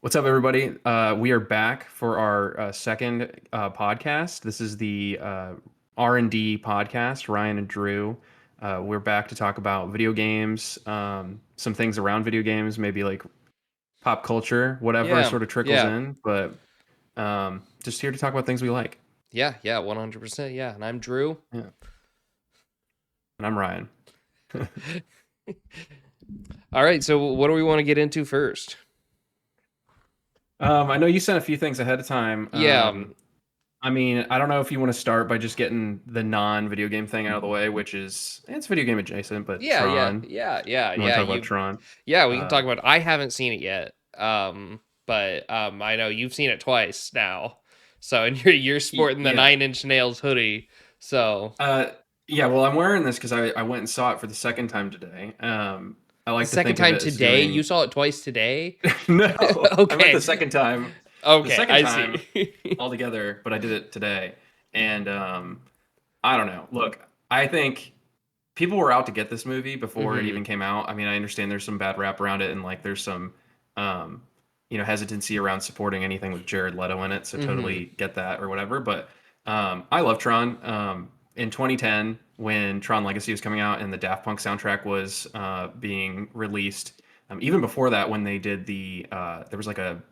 What's up, everybody? We are back for our second podcast. This is the R&D podcast, Ryan and Drew. We're back to talk about video games, some things around video games, maybe like pop culture, whatever Yeah, sort of trickles yeah, in, but just here to talk about things we like. yeah, 100%. Yeah, and I'm Drew. Yeah. And I'm Ryan. All right, so what do we want to get into first? I know you sent a few things ahead of time. Yeah, I mean, I don't know if you want to start by just getting the non-video game thing out of the way, which is it's video game adjacent, but yeah, yeah, Tron. yeah, yeah, You want yeah. to talk about Tron? Yeah, we can Uh, talk about. I haven't seen it yet. But I know you've seen it twice now. So, and you're sporting the yeah. 9 Inch Nails hoodie. So Uh, yeah. Well, I'm wearing this because I went and saw it for the second time today. I the like to second think of time it as today, you doing. saw it twice today. No, I meant the Okay, second time. The okay, second I time see. altogether, but I did it today, and I don't know. Look, I think people were out to get this movie before it hmm even came out. I mean, I understand there's some bad rap around it, and like there's some, um, hesitancy around supporting anything with Jared Leto in it. So hmm totally get that or whatever. But I love Tron. In 2010, when Tron Legacy was coming out and the Daft Punk soundtrack was being released, even before that, when they did there was like a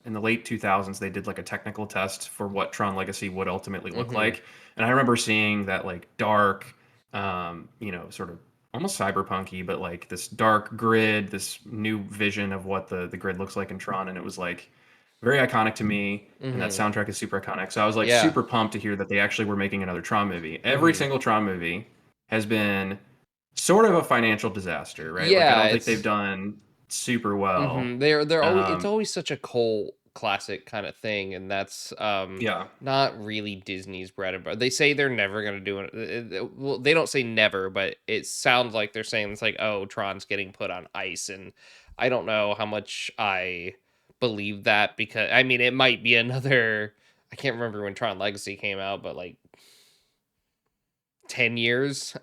in the late 2000s, they did like a technical test for what Tron Legacy would ultimately look hmm like. And I remember seeing that like dark, sort of almost cyberpunky, but like this dark grid, this new vision of what the grid looks like in Tron, and it was like very iconic to me. And that hmm soundtrack is super iconic. So I was like Yeah. super pumped to hear that they actually were making another Tron movie. Every hmm single Tron movie has been sort of a financial disaster, right? Like I Yeah, don't think they've it's done super well. they're always it's Um, always such a cult classic kind of thing, and that's yeah, not really Disney's bread and butter. They say they're never gonna do it. Well, they don't say never, but it sounds like they're saying it's like, oh, Tron's getting put on ice, and I don't know how much I believe that because I mean it might be another. I can't remember when Tron Legacy came out, but like 10 years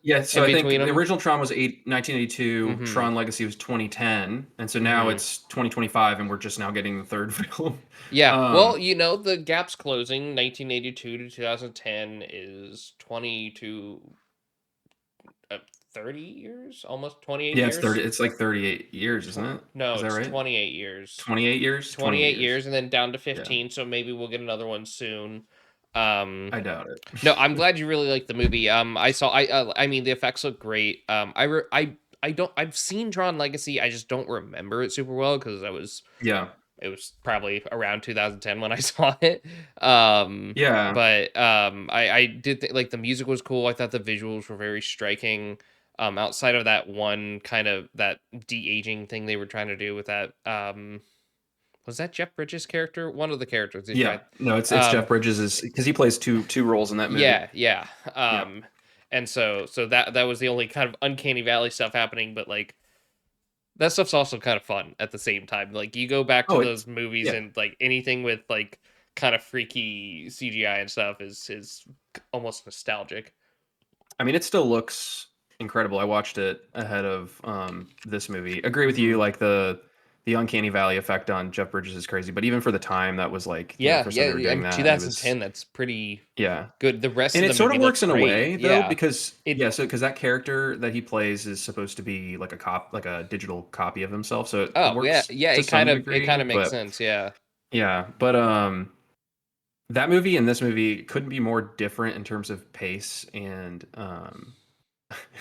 yeah. So in I think between the them. original Tron was 1982. Mm-hmm. Tron Legacy was 2010, and so now Mm-hmm. it's 2025, and we're just now getting the third film. Yeah. Well, um, the gap's closing. 1982 to 2010 is 22, 30 years, almost 28 yeah, it's 30. years. It's like 38 years, isn't it? No, Is that it's right? 28 years. 28 years. 20 28 years. years and then down to Yeah, 15, so maybe we'll get another one soon. Um I doubt it. no, I'm glad you really liked the movie. I mean the effects look great. I don't I've seen Tron Legacy. I just don't remember it super well because Yeah, it was probably around 2010 when I saw it. yeah. But I did think like the music was cool. I thought the visuals were very striking. Outside of that one kind of that de-aging thing they were trying to do with that was that Jeff Bridges character? One of the characters they Yeah, tried. no, it's Jeff Um Bridges is because he plays two roles in that movie. yeah. Yeah. And so that was the only kind of uncanny valley stuff happening, but like that stuff's also kind of fun at the same time. Like you go back to Oh, those it's movies yeah. and like anything with like kind of freaky CGI and stuff is almost nostalgic. I mean, it still looks incredible. I watched it ahead of this movie. Agree with you, hmm like the uncanny valley effect on Jeff Bridges is crazy, but even for the time, that was like the Yeah, first time they were yeah. I doing mean, that. It was 2010. That's pretty yeah. good. The rest And of it the sort of movie looks works in a great. way though, Yeah. because It. yeah, so because that character that he plays is supposed to be like like a digital copy of himself, so it Oh yeah, works yeah. to some It degree. kind of makes But sense. Yeah. yeah, but that movie and this movie couldn't be more different in terms of pace and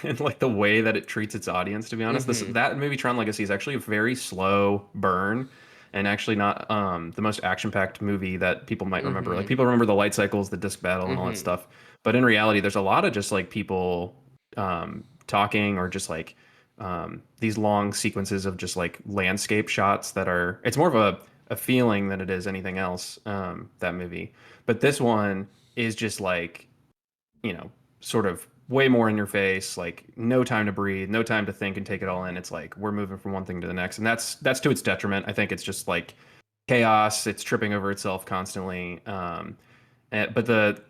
and like the way that it treats its audience. To be honest, this hmm that movie Tron Legacy is actually a very slow burn, and actually not the most action packed movie that people might remember. Like hmm people remember the light cycles, the disc battle, and all that hmm stuff. But in reality, there's a lot of just like people talking or just like these long sequences of just like landscape shots that are. It's more of a feeling than it is anything else. That movie, but this one is just like sort of way more in your face, like no time to breathe, no time to think and take it all in. It's like we're moving from one thing to the next, and that's to its detriment. I think it's just like chaos. It's tripping over itself constantly. But the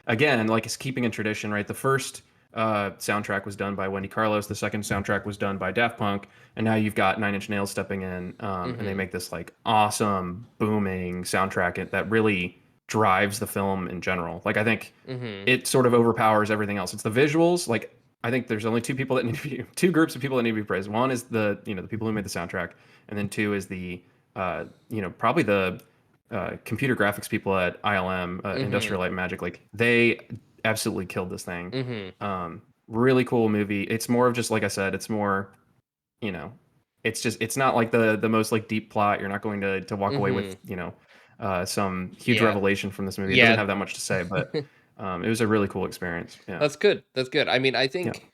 again, like it's keeping a tradition, right? The first soundtrack was done by Wendy Carlos. The second soundtrack was done by Daft Punk, and now you've got Nine Inch Nails stepping in, and they Mm-hmm. make this like awesome booming soundtrack that really drives the film in general. Like I think Mm-hmm. it sort of overpowers everything else. It's the visuals. Like I think there's only two people that need to be two groups of people that need to be praised. One is the people who made the soundtrack, and then two is the probably the computer graphics people at ILM, Mm-hmm. Industrial Light and Magic. Like they absolutely killed this thing. Mm-hmm. Really cool movie. It's more of just like I said. It's more you know, it's not like the most like deep plot. You're not going to walk away with Mm-hmm. some huge Yeah. revelation from this movie. It doesn't Yeah. have that much to say, but it was a really cool experience. Yeah. That's good. That's good. I mean, I Yeah. think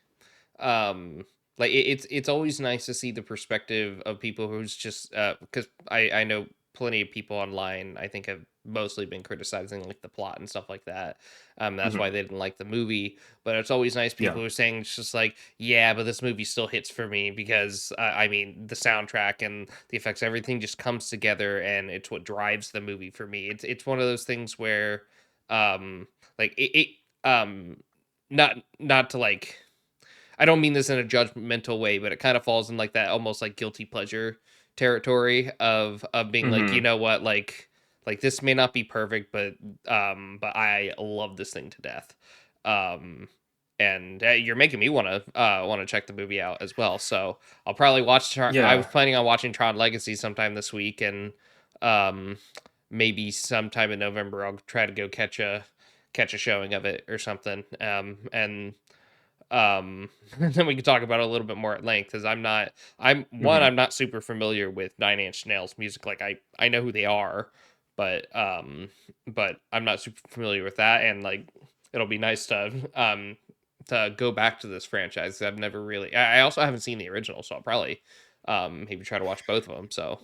like it's always nice to see the perspective of people who's just because I know plenty of people online I think have mostly been criticizing like the plot and stuff like that. That's Hmm. why they didn't like the movie, but it's always nice Yeah. people who are saying it's just like, yeah, but this movie still hits for me because I mean the soundtrack and the effects, everything just comes together and it's what drives the movie for me. It's one of those things where like it not to like, I don't mean this in a judgmental way, but it kind of falls in like that almost like guilty pleasure territory of being like, you Hmm. know what, like this may not be perfect, but I love this thing to death. Um and you're making me want to check the movie out as well. So I'll probably watch I was Yeah. planning on watching Tron Legacy sometime this week, and um maybe sometime in November I'll try to go catch a showing of it or something. And then we can talk about it a little bit more at length, because Hmm. I'm not super familiar with Nine Inch Nails music. Like I know who they are, but I'm not super familiar with that, and like it'll be nice to go back to this franchise. I've never really, I also haven't seen the original, so I'll probably maybe try to watch both of them. So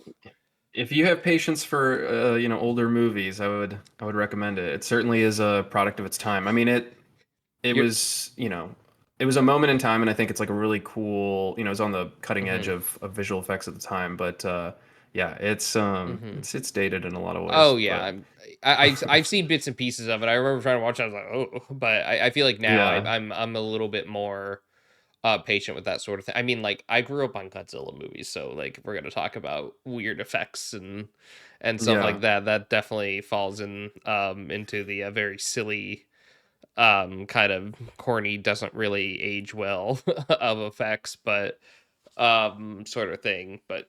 If you have patience for older movies, I would recommend it. It certainly is a product of its time. I mean it you're was it was a moment in time, and I think it's like a really cool it was on the cutting edge mhm, of visual effects at the time, but yeah, mhm. it's dated in a lot of Oh ways, yeah, but I've seen bits and pieces of it. I remember trying to watch it. I was like, oh, but I feel like now yeah. I'm a little bit more patient with that sort of thing. I mean, like I grew up on Godzilla movies, so like if we're gonna talk about weird effects and stuff Yeah. like that, that definitely falls in into the very silly kind of corny, doesn't really age well of effects, but sort of thing. But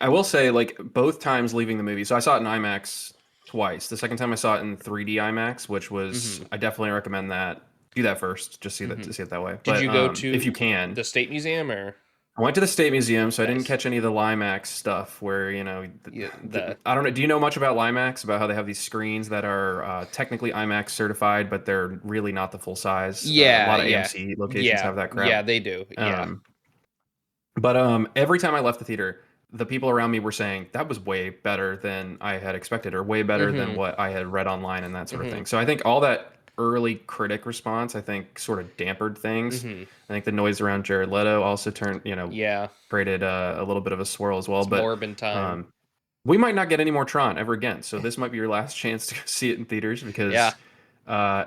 I will say, like, both times leaving the movie. So I saw it in IMAX twice. The second time I saw it in 3D IMAX, which was mhm, I definitely recommend that. Do that first, just see that to mhm. see it that way. Did But you go if you to can, the State Museum or I went to the State Museum, so I didn't nice? catch any of the Limax stuff. Where Yeah, the I don't know. Do you know much about Limax? About how they have these screens that are technically IMAX certified, but they're really not the full size. A yeah, lot of yeah, AMC locations yeah, have that yeah. crap. They do. Yeah. Um, but every time I left the theater, the people around me were saying that was way better than I had expected, or way better than Mm-hmm. what I had read online and that sort of Mm-hmm. thing. So I think all that early critic response, I think, sort of dampened things. Mm-hmm. I think the noise around Jared Leto also Yeah. created a little bit of a swirl as well. It's But Morbin time. um, we might not get any more Tron ever again. So this might be your last chance to go see it in theaters Yeah. because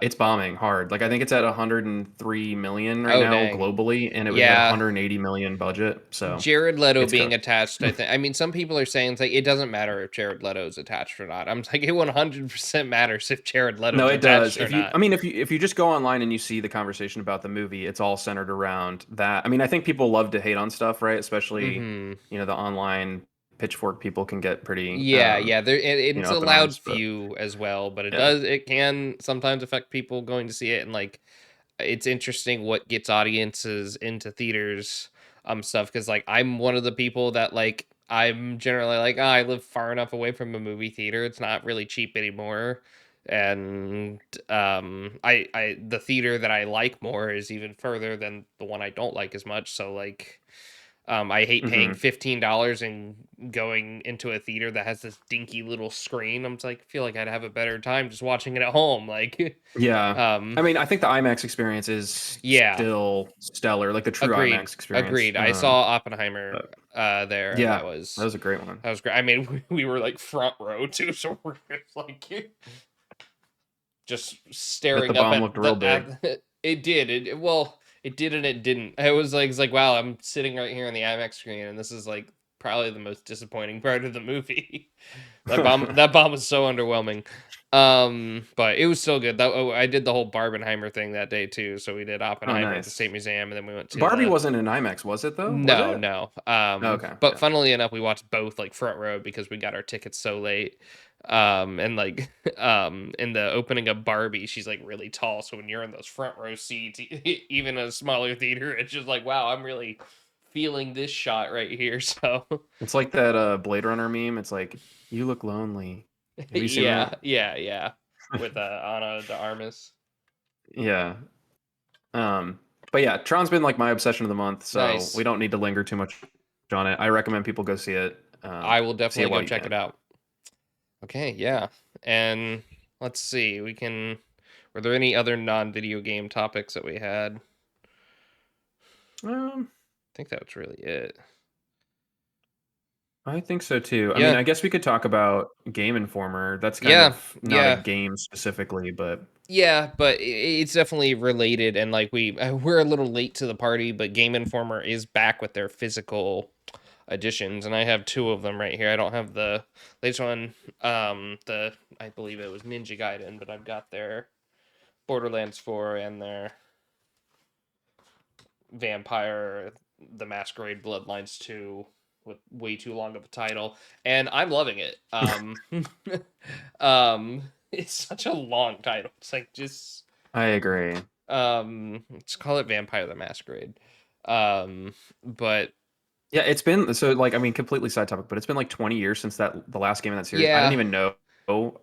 it's bombing hard. Like I think it's at 103 million right Oh now dang. globally, and it was at Yeah. 180 million budget. So Jared Leto it's being cooked. attached, I think. I mean, some people are saying it's like it doesn't matter if Jared Leto is attached or not. I'm like, it 100% matters if Jared No, Leto's it does. attached or If you, not. I mean, if you just go online and you see the conversation about the movie, it's all centered around that. I mean, I think people love to hate on stuff, right? Especially, Mm-hmm. the online pitchfork people can get pretty, Yeah, yeah. There, it's a up in loud arms. But few as well, but yeah, it can sometimes affect people going to see it, and like it's interesting what gets audiences into theaters stuff, because like I'm one of the people that like I'm generally like, oh, I live far enough away from a movie theater, it's not really cheap anymore, and I the theater that I like more is even further than the one I don't like as much, so like I hate paying hmm, $15 and going into a theater that has this dinky little screen. I'm just like, feel like I'd have a better time just watching it at home. Like, yeah. um, I mean, I think the IMAX experience is yeah, still stellar, like the true agreed, IMAX experience. agreed. I saw Oppenheimer But there, and yeah, that was a great one. that was great. I mean, we were like front row too, so we're just like just Bet the staring up bomb looked real big. It did. Well, it did and it didn't. I was like, it's like, wow, I'm sitting right here on the IMAX screen, and this is like probably the most disappointing part of the movie. That bomb was so underwhelming. But it was still good. I did the whole Barbenheimer thing that day too. So we did Oh, Oppenheimer at the State nice. Museum, and then we went to Barbie the wasn't in IMAX, was it though? Was no, it? no. Okay, But yeah. funnily enough, we watched both like front row because we got our tickets so late. And like in the opening of Barbie, she's like really tall. So when you're in those front row seats, even in a smaller theater, it's just like, wow, I'm really feeling this shot right here. So It's like that Blade Runner meme. It's like, you look lonely. Have you seen yeah, that? yeah, yeah. With Ana de Armas. Yeah. Um, but yeah, Tron's been like my obsession of the month, so we Nice. don't need to linger too much on it. I recommend people go see it. I will See it definitely while go you check it can. out. Okay, yeah. And let's see, were there any other non-video game topics that we had? I Um, think that was really it. I think so too. I mean, Yeah. I guess we could talk about Game Informer. That's kind Yeah. of not a Yeah. game specifically, but Yeah, but it's definitely related and like we're a little late to the party, but Game Informer is back with their physical editions and I have two of them right here. I don't have the latest one the I believe it was Ninja Gaiden, but I've got their Borderlands 4 and their Vampire the Masquerade Bloodlines 2 with way too long of a title, and I'm loving it. It's such a long title. It's like just I agree. let's call it Vampire the Masquerade. But Yeah, it's been so like I mean, completely side topic, but it's been like 20 years since the last game in that series. I didn't yeah. even know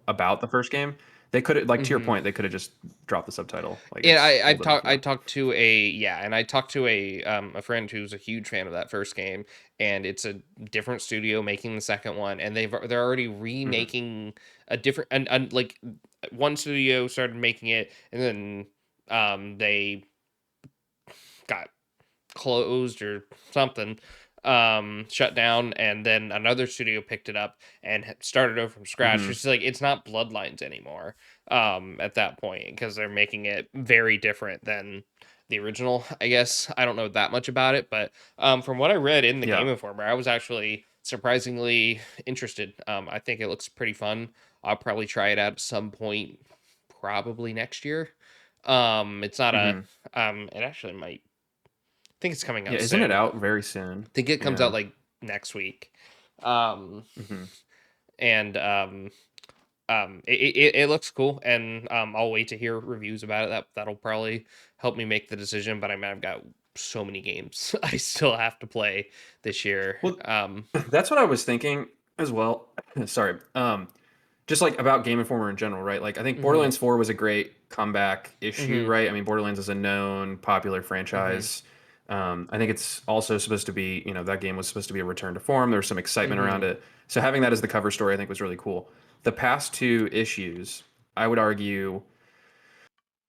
about the first game. They could have like to your hmm point, they could have just dropped the subtitle. Like And it's old enough I now. talked to I talked to a friend who's a huge fan of that first game, and it's a different studio making the second one, and they're already Hmm. remaking a different and like one studio started making it, and then they got closed or something, shut down, and then another studio picked it up and started over from scratch. Hmm. It's like it's not Bloodlines anymore at that point because they're making it very different than the original. I guess I don't know that much about it, but from what I read in the Game Yeah. Informer, I was actually surprisingly interested. I think it looks pretty fun. I'll probably try it out at some point, probably next year. It's not a Hmm. it actually might think it's coming Yeah, out isn't it soon. out very soon? Think it comes out Yeah. like next week. Um Hmm. and it looks cool and I'll wait to hear reviews about it. That'll probably help me make the decision, but I mean I've got so many games I still have to play this year. Well, that's what I was thinking as well. Sorry. Just like about Game Informer in general, right? Like I think Mhm. Borderlands 4 was a great comeback issue, Mhm. right? I mean, Borderlands is a known popular Mhm. franchise. I think it's also supposed to be, that game was supposed to be a return to form. There was some excitement around Mhm. it. So having that as the cover story, I think was really cool. The past two issues, I would argue,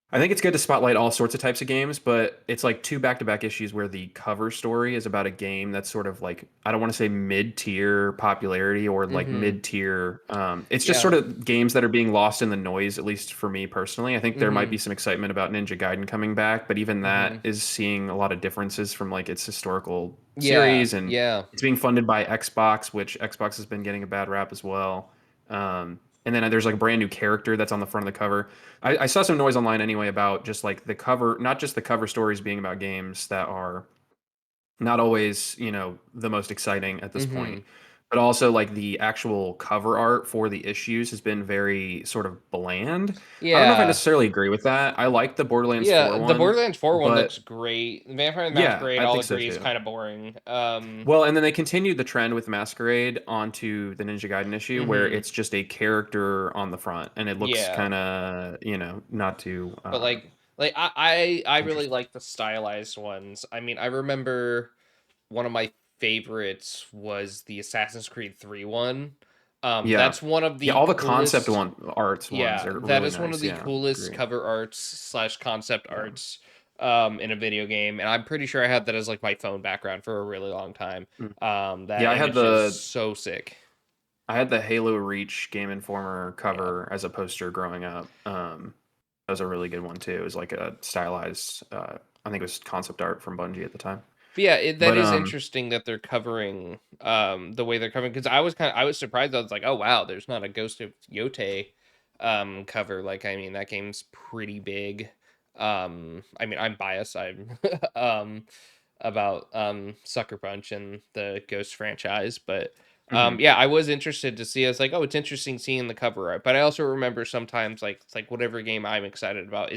I think it's good to spotlight all sorts of types of games, but it's like two back-to-back issues where the cover story is about a game that's sort of like I don't want to say mid-tier popularity or like Mhm. mid-tier. It's just Yeah. sort of games that are being lost in the noise, at least for me personally. I think there might be Mhm. some excitement about Ninja Gaiden coming back, but even that Mhm. is seeing a lot of differences from like its historical Yeah. series, and Yeah. it's being funded by Xbox, which Xbox has been getting a bad rap as well. And then there's like a brand new character that's on the front of the cover. I saw some noise online anyway about just like the cover, not just the cover stories being about games that are not always, the most exciting at this point, Mhm. but also like the actual cover art for the issues has been very sort of bland. I don't know if I Yeah. necessarily agree with that. I like the Borderlands Yeah, 4 the one, Borderlands 4 one looks but great. The Vampire the yeah, Masquerade, I I'll think so agree, is too. kind of boring. Well, and then they continued the trend with Masquerade onto the Ninja Gaiden issue where Mhm. it's just a character on the front and it looks Yeah. kind of, not too But I really interesting. like the stylized ones. I mean, I remember one of my favorites was the Assassin's Creed 3 one. Yeah. That's one of Yeah, the all the concept coolest. arts ones Yeah, are that really is one of nice. the Yeah, coolest agree. cover arts slash concept Yeah. arts in a video game, and I'm pretty sure I had that as like my phone background for a really long time. Mm. That Yeah, image is so sick. I had the Halo Reach Game Informer Yeah. cover as a poster growing up. was a really good one too. It was like a stylized, I think it was concept art from Bungie at the time. But yeah, that But is interesting that they're covering the way they're covering, because I was surprised. I was like, oh wow, there's not a Ghost of Yote cover. Like, I mean, that game's pretty big. I mean, I'm biased. I'm about Sucker Punch and the Ghost franchise, but mhm. yeah, I was interested to see. I was like, oh, it's interesting seeing the cover art. But I also remember sometimes like it's like whatever game I'm excited about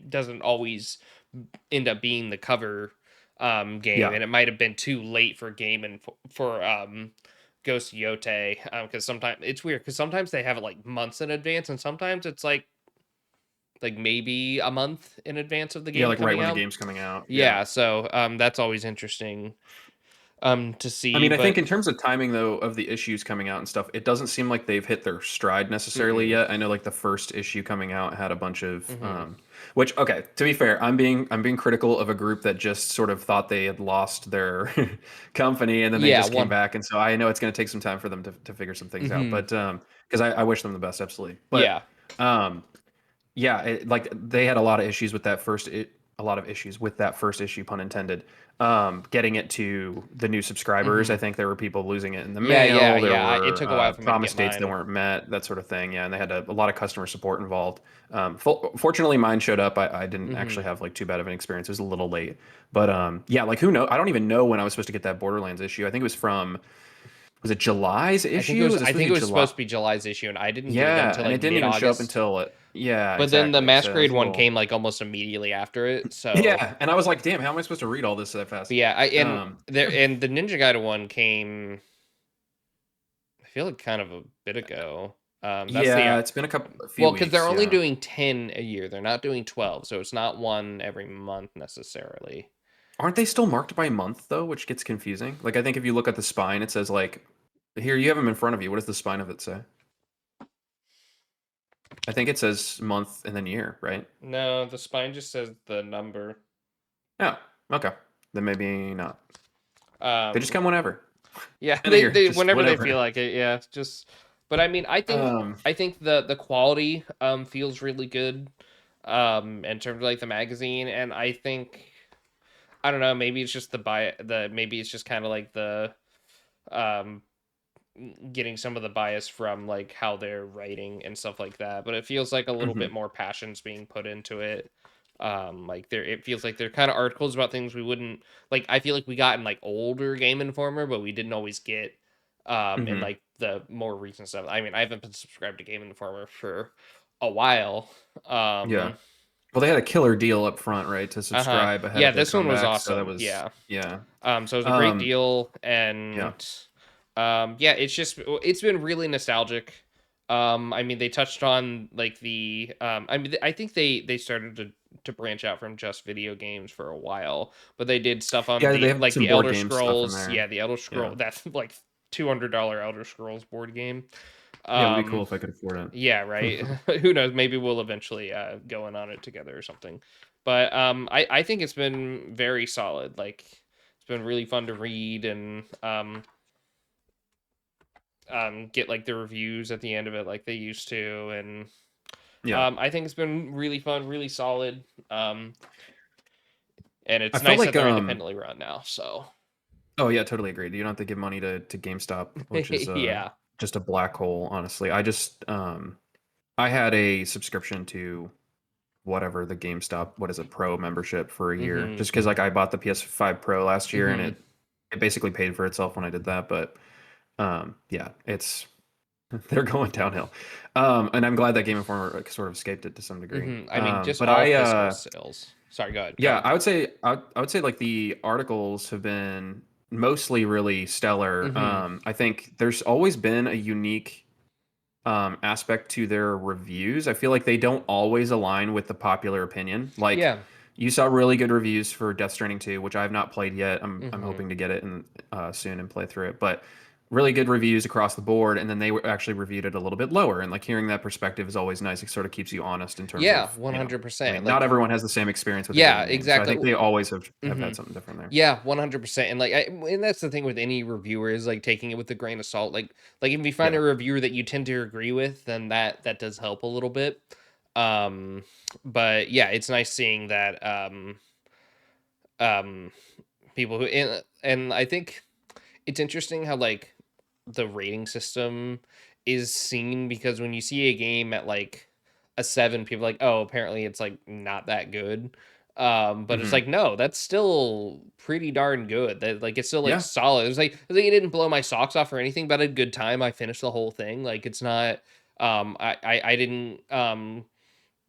doesn't always end up being the cover game, Yeah, and it might have been too late for game and for Ghost Yote, because sometimes it's weird because sometimes they have it like months in advance, and sometimes it's like maybe a month in advance of the yeah, game like right coming when the out. game's coming out. Yeah. Yeah, so that's always interesting to I see, mean, I think but in terms of timing though of the issues coming out and stuff, it doesn't seem like they've hit their stride necessarily mm-mm, yet. I know like the first issue coming out had a bunch of mm-hmm. which okay, to be fair, I'm being critical of a group that just sort of thought they had lost their company and then they Yeah, just came one, back and so I know it's going to take some time for them to figure some things out. mm-hmm. But because I wish them the best absolutely. But Yeah, um yeah, like they had a lot of issues with that a lot of issues with that first issue, pun intended. Getting it to the new subscribers. I mm-hmm. think there were people losing it in the Yeah, yeah, mail. There yeah. It were took a while for me to promise get dates that mine. weren't met, that sort of thing. Yeah, and they had a lot of customer support involved. Fortunately, mine showed up. I didn't Mm-hmm. actually have like too bad of an experience. It was a little late, but yeah, like who knows? I don't even know when I was supposed to get that Borderlands issue. I think it was from was it July's issue? Was it I supposed think to it be was July? supposed to be July's issue, and I didn't get it Yeah, until and like it didn't mid even show up August. until it. Yeah, But then the exactly. So it was Masquerade a one little. came like almost immediately after it. So, Yeah, and I was like, damn, how am I supposed to read all this that but fast? yeah, Um, and the Ninja Gaiden one came. I feel like kind of a bit ago. That's the yeah, it's been a few well, because they're weeks. only Yeah, doing 10 a year. They're not doing 12, so it's not one every month necessarily. aren't they still marked by month though, which gets confusing? Like, I think if you look at the spine, it says like, here you have them in front of you. What does the spine of it say? I think it says month and then year, right? No, the spine just says the number. Yeah, okay, then maybe not. They just Um, come whenever. Yeah, End of year, they just whenever they feel whatever. like it, yeah, it's just but I mean, Um, I think the quality feels really good in terms of like the magazine, and I think I don't know, maybe it's just maybe it's just kind of like the um getting some of the bias from like how they're writing and stuff like that, but it feels like a little bit mhm, more passion's being put into it. Like there it feels like they're kind of articles about things we wouldn't like. I feel like we got in like older Game Informer, but we didn't always get in mhm. like the more recent stuff. I mean, I haven't been subscribed to Game Informer for a while. Yeah. Well, they had a killer deal up front, right, to Uh-huh. subscribe ahead Yeah, of their this one was comeback. So that awesome. was, Yeah. yeah. So it was a great Um, deal, yeah. and yeah, it's been really nostalgic. I mean, they touched on like the I mean, I think they started to branch out from just video games for a while, but they did stuff on Yeah, they the have like some the board Elder game stuff in Scrolls. there. Yeah, the Elder Scroll. Yeah. That's like $200 Elder Scrolls board game. Yeah, it would be cool Um, if I could afford yeah, it. right. Who knows? Maybe we'll eventually go in on it together or something. But I think it's been very solid. Like it's been really fun to read and get like the reviews at the end of it like they used to, and Yeah. I think it's been really fun, really solid. Um, and I it's felt nice that like they're independently run now. So oh yeah, totally agreed. You don't have to give money to GameStop, which is yeah. just a black hole, honestly. I had a subscription to whatever the GameStop, what is it, Pro membership for a year. Mm-hmm. Just because like I bought the PS5 Pro last year and Mm-hmm. it basically paid for itself when I did that. But yeah, it's they're going downhill. And I'm glad that Game Informer like, sort of escaped it to some degree. Mm-hmm. I mean, just But all physical sales. Sorry, go ahead. Go yeah, ahead. I would say like the articles have been mostly really stellar. Mm-hmm. I think there's always been a unique aspect to their reviews. I feel like they don't always align with the popular opinion. Like Yeah. you saw really good reviews for Death Stranding 2, which I have not played yet. I'm Mm-hmm. hoping to get it soon and play through it. But really good reviews across the board, and then they were actually reviewed it a little bit lower. And like hearing that perspective is always nice. It sort of keeps you honest in terms Yeah, of, I 100%. mean, not Like, everyone has the same experience with a yeah, given game. So I exactly. think they always have Mm-hmm. had something different there. Yeah, 100%. And like and that's the thing with any reviewer is like taking it with a grain of salt. Like if you find Yeah. a reviewer that you tend to agree with, then that does help a little bit. Um, but yeah, it's nice seeing that um people who and I think it's interesting how like the rating system is seen, because when you see a game at like a 7, people are like, oh, apparently it's like not that good. But it's Hmm. like, no, that's still pretty darn good. That like it's still like Yeah. solid. It's like it didn't blow my socks off or anything, but I had a good time. I finished the whole thing. Like it's not I didn't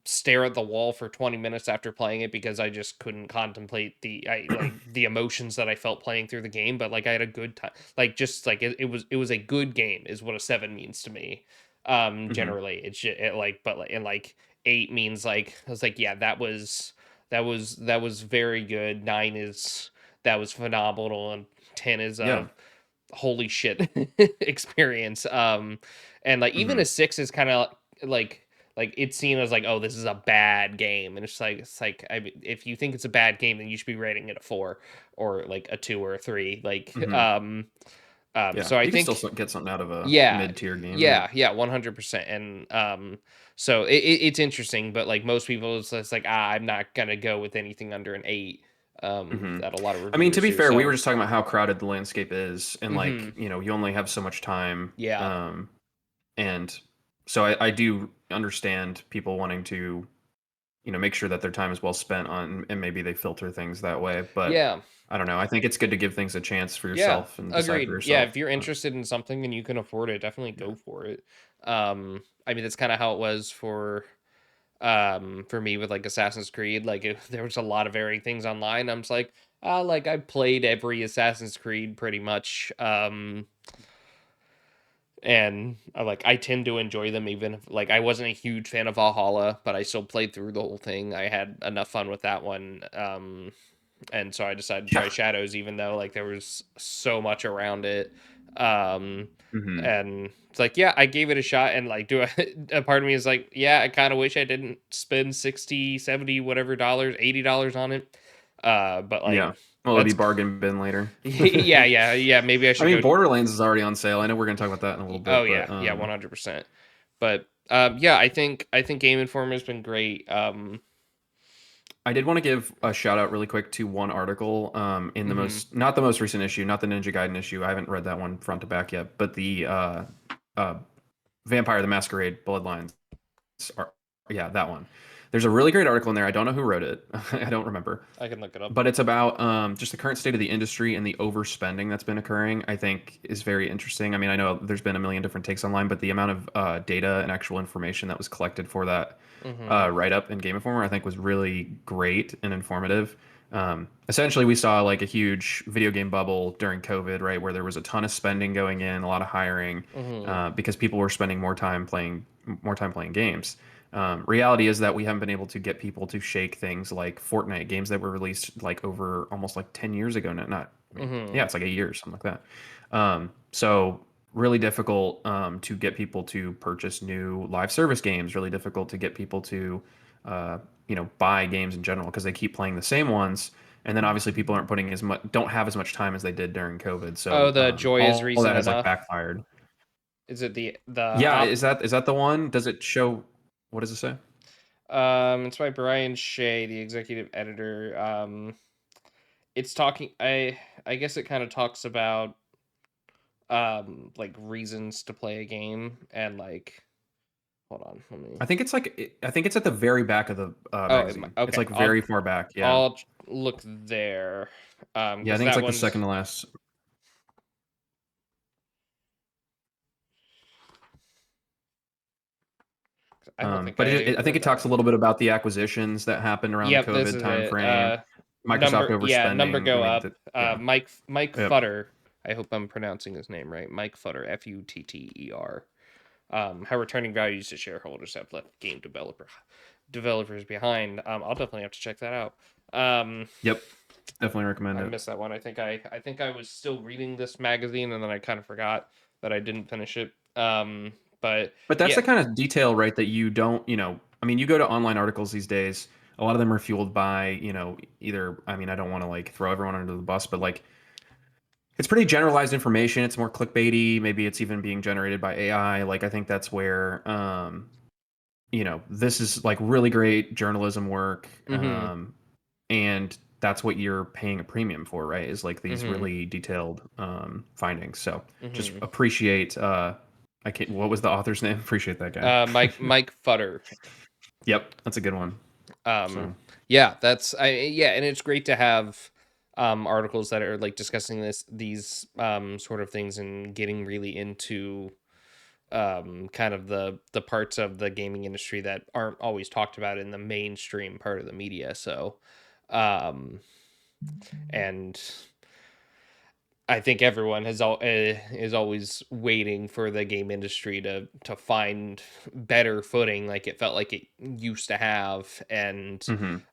stare at the wall for 20 minutes after playing it because I just couldn't contemplate the emotions that I felt playing through the game. But like I had a good time. Like just like it was a good game is what a 7 means to me. Hmm. Generally it's just, like, but like, and like 8 means like I was like, yeah, that was very good. 9 is that was phenomenal, and 10 is Yeah. holy shit experience. And like even Hmm. a 6 is kind of like it's seen as like, oh, this is a bad game, and it's like I mean, if you think it's a bad game, then you should be rating it a 4 or like a 2 or a 3. Like Hmm. Yeah. so I You can still think get something out of a yeah, mid-tier game. Yeah. yeah, 100%. And so it's interesting, but like most people, it's like, I'm not gonna go with anything under an 8. Hmm. That a lot of I mean, to reviewers be do. fair, we were So just talking about how crowded the landscape is, and like, mhm, you only have so much time. yeah, And so I do understand people wanting to, make sure that their time is well spent on, and maybe they filter things that way. But yeah. I don't know. I think it's good to give things a chance for Yeah, yourself and decide for agreed. Yeah, yourself. if you're interested in something and you can afford it, definitely Yeah. go for it. I mean, that's kind of how it was for me with like Assassin's Creed. Like if there was a lot of varying things online, I'm just like I played every Assassin's Creed pretty much. And I tend to enjoy them, even if like I wasn't a huge fan of Valhalla, but I still played through the whole thing. I had enough fun with that one. And so I decided to try Yeah. Shadows, even though like there was so much around it. Um, Hmm. and it's like, yeah, I gave it a shot, and like, do I, a part of me is like, yeah, I kind of wish I didn't spend 60, 70, whatever dollars, $80 on it. But like, Yeah. Well, it'll be that's, bargain bin later. yeah, yeah, yeah. Maybe I I should mean, go. Borderlands is already on sale. I know we're gonna talk about that in a little Oh bit, yeah, but yeah, 100%. But yeah, I think Game Informer has been great. I did want to give a shout out really quick to one article in the Mhm, most, not the most recent issue, not the Ninja Gaiden issue. I haven't read that one front to back yet, but the uh, Vampire the Masquerade Bloodlines. Are, yeah, that one. There's a really great article in there. I don't know who wrote it. I don't remember, I can look it up. but it's about just the current state of the industry and the overspending that's been occurring. I think is very interesting. I mean, I know there's been a million different takes online, but the amount of data and actual information that was collected for that Mhm, write up in Game Informer, I think, was really great and informative. Essentially, we saw like a huge video game bubble during COVID, right, where there was a ton of spending going in, a lot of hiring, mhm, because people were spending more time playing games. Reality is that we haven't been able to get people to shake things like Fortnite, games that were released like over almost like 10 years ago. Not, I mean, mhm, yeah, it's like 8 years, something like that. So really difficult to get people to purchase new live service games. Really difficult to get people to, buy games in general because they keep playing the same ones. And then obviously people aren't putting as much, don't have as much time as they did during COVID. oh, So the joy is all reason that has like enough. backfired. Is it the Yeah, op? is that the one? Does it show? What does it say? It's by Brian Shea, the executive editor. It's talking. I guess it kind of talks about like reasons to play a game, and like, hold on, let me. I think it's at the very back of the Oh, magazine. It's okay. like very far back. Yeah, Look there. yeah. I Because think it's that like the one's. second to last. I don't think But I I think read it that talks a one. little bit about the acquisitions that happened around the Yep, this COVID is it. timeframe, Microsoft Number overspending. I go mean, up. yeah, Mike yep, Futter. I hope I'm pronouncing his name right. Mike Futter, Futter. How returning values to shareholders have left game developers behind. I'll definitely have to check that out. Um, yep. Definitely recommend I it. missed that one. I think I was still reading this magazine, and then I kind of forgot that I didn't finish it. But But that's yeah. the kind of detail, right, that you don't, I mean, you go to online articles these days, a lot of them are fueled by, either, I mean, I don't want to like throw everyone under the bus, but like it's pretty generalized information. It's more clickbaity. Maybe it's even being generated by AI. Like I think that's where this is like really great journalism work, Mhm. and that's what you're paying a premium for, right? Is like these Mhm. really detailed findings. So just Mhm. appreciate. I can't. What was the author's name? Appreciate that guy. Mike Futter. Yep, that's a good one. Um, So. yeah, yeah, and it's great to have articles that are like discussing these sort of things and getting really into kind of the parts of the gaming industry that aren't always talked about in the mainstream part of the media. So, um, and I think everyone is always waiting for the game industry to find better footing, like it felt like it used to have, and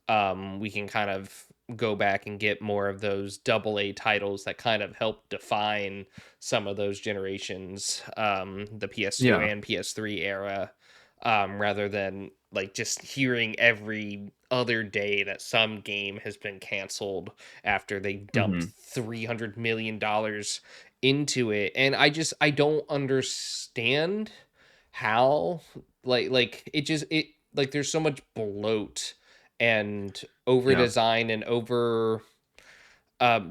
Hmm. we can kind of go back and get more of those double A titles that kind of help define some of those generations, the PS2 Yeah. and PS3 era, rather than like just hearing every other day that some game has been canceled after they dumped Hmm. $300 million into it. And I don't understand how, like it just it like there's so much bloat and over Yeah. design and over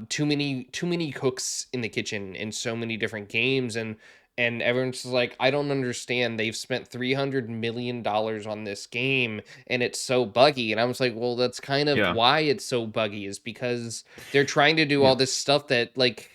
too many cooks in the kitchen in so many different games. And everyone's just like, I don't understand, they've spent $300 million on this game and it's so buggy. And I was like, well, that's kind of Yeah. why it's so buggy, is because they're trying to do Yeah. all this stuff that like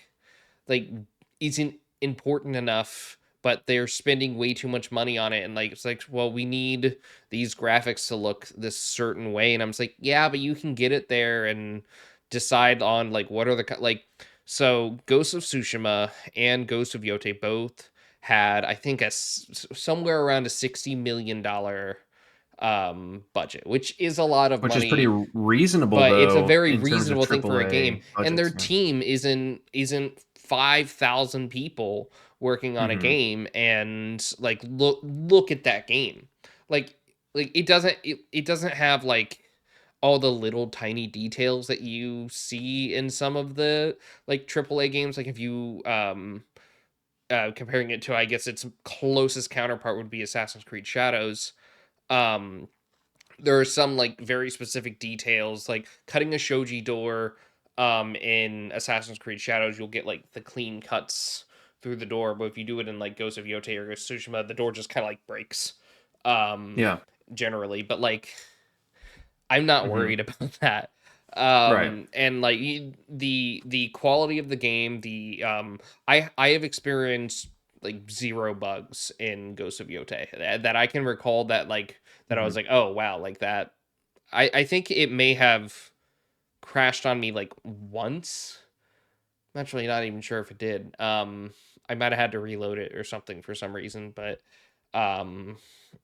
isn't important enough, but they're spending way too much money on it. And like it's like, well, we need these graphics to look this certain way. And I'm just like, yeah, but you can get it there and decide on like what are like. So Ghost of Tsushima and Ghost of Yote both had, I think, somewhere around a $60 million budget, which is a lot of Which is pretty money, reasonable but it's a though very in terms of reasonable thing for a game. AAA And their budgets. Yeah. team isn't 5,000 people working on a Hmm. game. And like look at that game. like it doesn't have like all the little tiny details that you see in some of the like AAA games. Like if you comparing it to, I guess its closest counterpart would be Assassin's Creed Shadows. um there are some like very specific details, like cutting a shoji door. In Assassin's Creed Shadows, you'll get like the clean cuts through the door, but if you do it in like Ghost of Yote or Ghost of Tsushima, the door just kind of like breaks. um Yeah. Generally, but like I'm not Hmm. worried about that. Right. And like the quality of the game, the I have experienced like zero bugs in Ghost of Yote that I can recall, that like that I Hmm. was like, oh wow, like that. I think it may have crashed on me like once. I'm actually not even sure if it did. I might have had to reload it or something for some reason, um,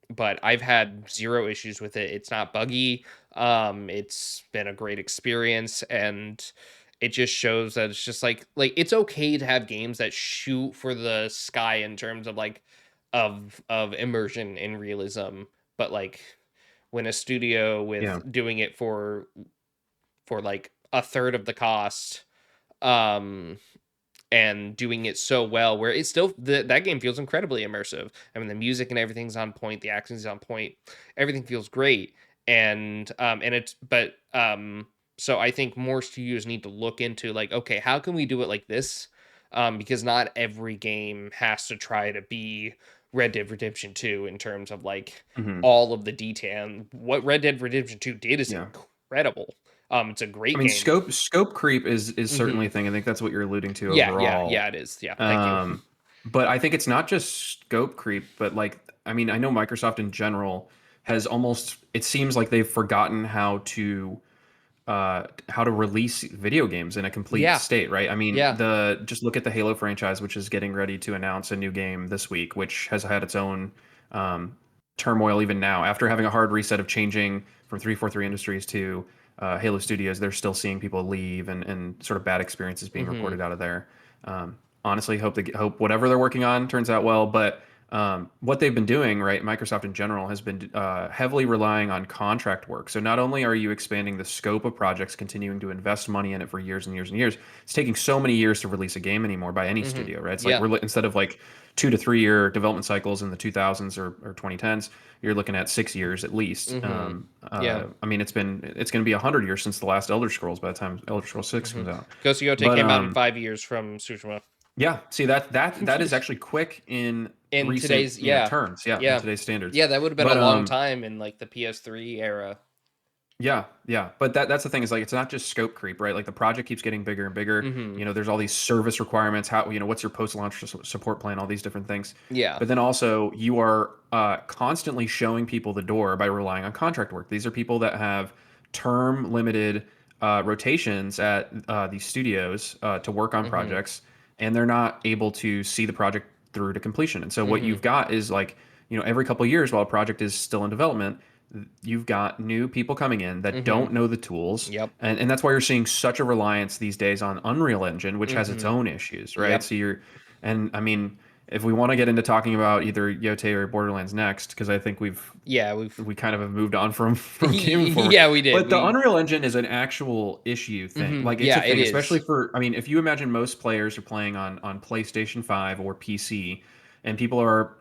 but I've had zero issues with it. It's not buggy. It's been a great experience, and it just shows that it's just like it's okay to have games that shoot for the sky in terms of like of immersion and realism, but like when a studio with Yeah. doing it for like a third of the cost, um and doing it so well, where it's still that game feels incredibly immersive. I mean, the music and everything's on point, the action's on point, everything feels great. And it's but so I think more studios need to look into like, okay, how can we do it like this? Because not every game has to try to be Red Dead Redemption 2 in terms of like Hmm. all of the detail. And what Red Dead Redemption 2 did is Yeah. incredible. It's a I great mean, game. scope creep is certainly a Hmm. thing. I think that's what you're alluding to Yeah, overall. it is. Yeah, thank you. Um, but I think it's not just scope creep, but like, I mean, I know Microsoft in general has almost, it seems like they've forgotten how to release video games in a complete Yeah, state, right? I mean, yeah. the just look at the Halo franchise, which is getting ready to announce a new game this week, which has had its own um, turmoil even now. After having a hard reset of changing from 343 Industries to Halo Studios, they're still seeing people leave and sort of bad experiences being Mhm. reported out of there. Honestly, hope whatever they're working on turns out well, but what they've been doing, right, Microsoft in general has been heavily relying on contract work. So not only are you expanding the scope of projects, continuing to invest money in it for years and years and years, it's taking so many years to release a game anymore by any Mm-hmm. studio, right? It's like Yeah. instead of like 2 to 3 year development cycles in the 2000s or 2010s, you're looking at 6 years at least. Mm-hmm. Yeah. I mean, it's going to be 100 years since the last Elder Scrolls by the time Elder Scrolls 6 Mm-hmm. comes out. Ghost of Yotei But came out in 5 years from Tsushima. yeah, see that is actually quick in In recent, today's, terms, yeah, in yeah, today's standards. yeah, that would have been a But long time in like the PS3 era. yeah, yeah. But that's the thing is like it's not just scope creep, right? Like the project keeps getting bigger and bigger. Mm-hmm. There's all these service requirements, how, what's your post-launch support plan, all these different things. Yeah. But then also you are constantly showing people the door by relying on contract work. These are people that have term limited rotations at these studios to work on Mm-hmm. projects, and they're not able to see the project through to completion. And so what Mm-hmm. you've got is like, every couple of years while a project is still in development, you've got new people coming in that Mm-hmm. don't know the tools. Yep. And that's why you're seeing such a reliance these days on Unreal Engine, which has its Mm-hmm. own issues, right? Yep. So and I mean, if we want to get into talking about either Yotei or Borderlands next, because I think Yeah, we kind of have moved on from Game Informer. yeah, we did. But the Unreal Engine is an actual issue thing. Mm-hmm. Like it's a Yeah, it thing, especially is. for, I mean, if you imagine most players are playing on PlayStation 5 or PC, and people are,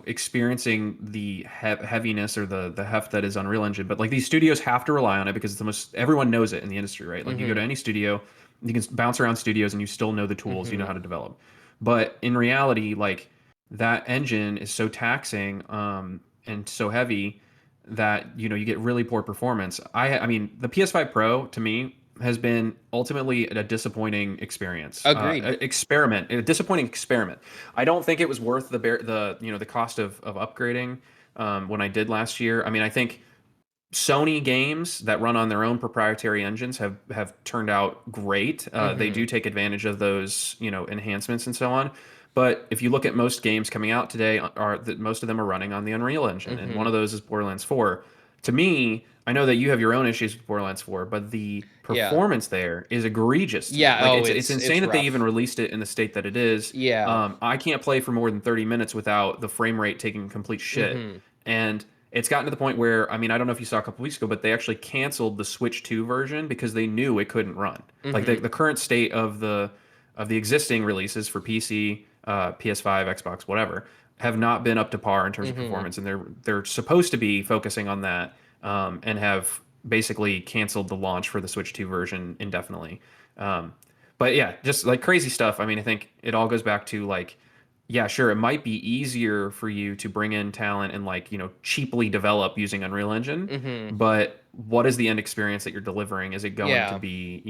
experiencing the heaviness or the heft that is Unreal Engine. But like these studios have to rely on it because it's the most, everyone knows it in the industry, right? Like you go to Mm-hmm. any studio, you can bounce around studios and you still know the tools, you know Mm-hmm. how to develop. But in reality, like that engine is so taxing and so heavy that you get really poor performance. I mean, the PS5 Pro to me has been ultimately a disappointing experience, Agreed. a disappointing experiment. I don't think it was worth the cost of upgrading when I did last year. I mean, I think Sony games that run on their own proprietary engines have turned out great. They Mm-hmm. do take advantage of those enhancements and so on. But if you look at most games coming out today, are that most of them are running on the Unreal Engine, and one Mm-hmm. of those is Borderlands 4. To me, I know that you have your own issues with Borderlands 4, but the Yeah. performance there is egregious to me. Yeah. Like Oh, it's it's insane that they even rough. released it in the state that it is. Yeah. I can't play for more than 30 minutes without the frame rate taking complete shit, Mm-hmm. and it's gotten to the point where, I mean, I don't know if you saw a couple weeks ago, but they actually canceled the Switch 2 version because they knew it couldn't run. Like Mm-hmm. the current state of the existing releases for PC, PS5, Xbox, whatever, have not been up to par in terms of Mm-hmm. performance, and they're supposed to be focusing on that, and have basically canceled the launch for the Switch 2 version indefinitely. Um, but yeah, just like crazy stuff. I mean, I think it all goes back to like, yeah, sure, it might be easier for you to bring in talent and like, cheaply develop using Unreal Engine, Mm-hmm. but what is the end experience that you're delivering? Is it going to Yeah. be,